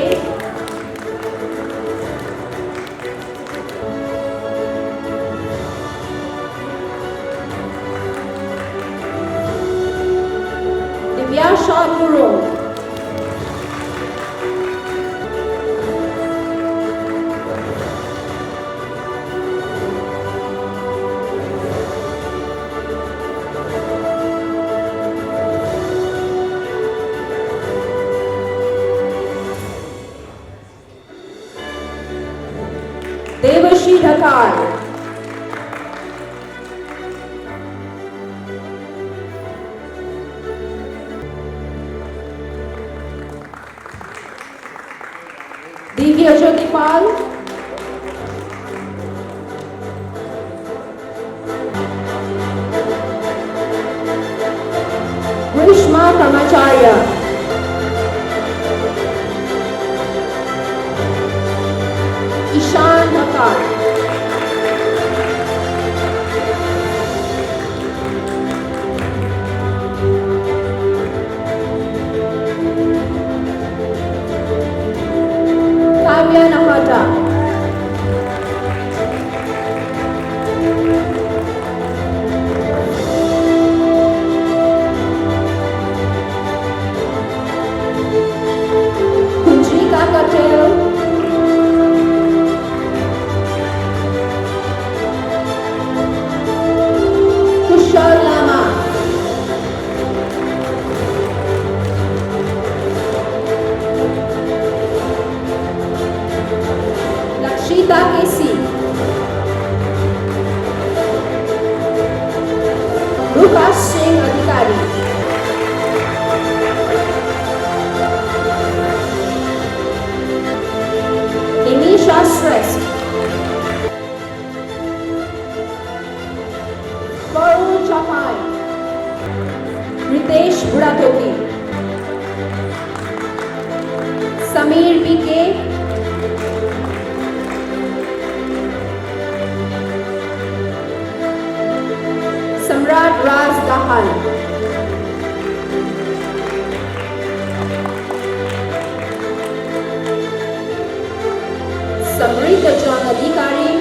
S2: Divya Shaw Guru, Lakshi Dhakal. Divya Jyotipal. Grishma Kamacharya. Ishan Dhakal. Kavya Nahata. Kunjika Patel. Kushal Lama. Lakshita Kesi. Lukas Singh Adhikari. Nimisha Shrestha. Varun Chapai. Ritesh Budatoki. Samir BK. Samrat Raz Dahal. Samrita John Adhikari.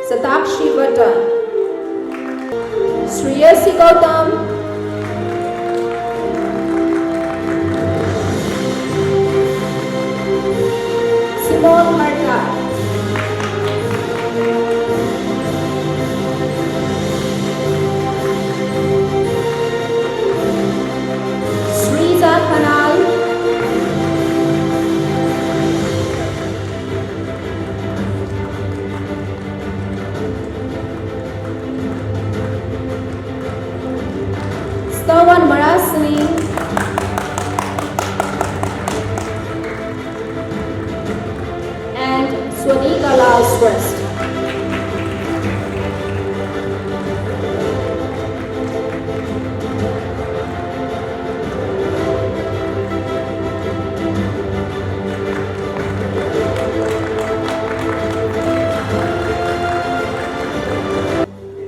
S2: Satakshi Vatan. Shreyasi Gautam. Simone Marta. Sriza Kanal. Stavan Marasani. And Swanika Lal Shrestha.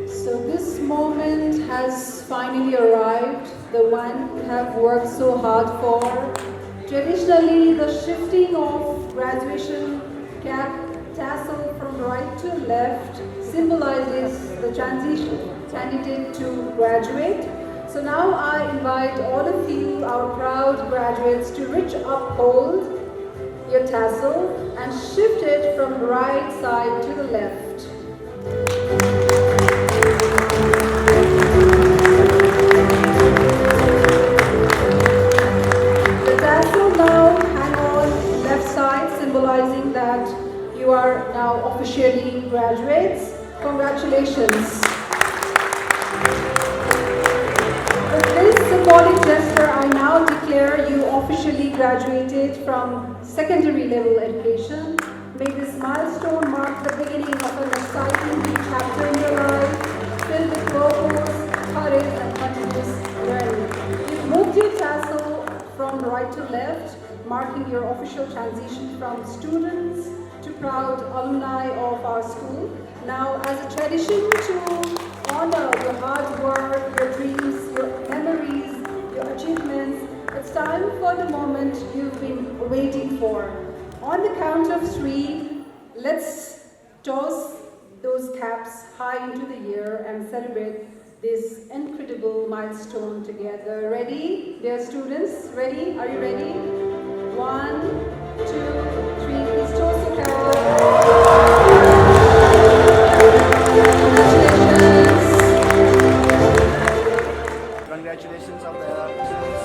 S3: So this moment has finally arrived, the one we have worked so hard for. Traditionally, the shifting of graduation cap tassel from right to left symbolizes the transition candidate to graduate. So now I invite all of you, our proud graduates, to reach uphold your tassel and shift it from right side to the left. The tassel now hang on left side, symbolizing that you are now officially graduates. Congratulations. With this symbolic gesture, I now declare you officially graduated from secondary level education. May this milestone mark the beginning of an exciting new chapter in your life, filled with purpose, courage, and continuous learning. You've moved your tassel from right to left, marking your official transition from students to proud alumni of our school. Now, as a tradition to honor your hard work, your dreams, your memories, your achievements, it's time for the moment you've been waiting for. On the count of 3, let's toss those caps high into the air and celebrate this incredible milestone together. Ready, dear students? Ready? Are you ready? 1, 2, 3. Please toss the cap.
S8: congratulations of the students.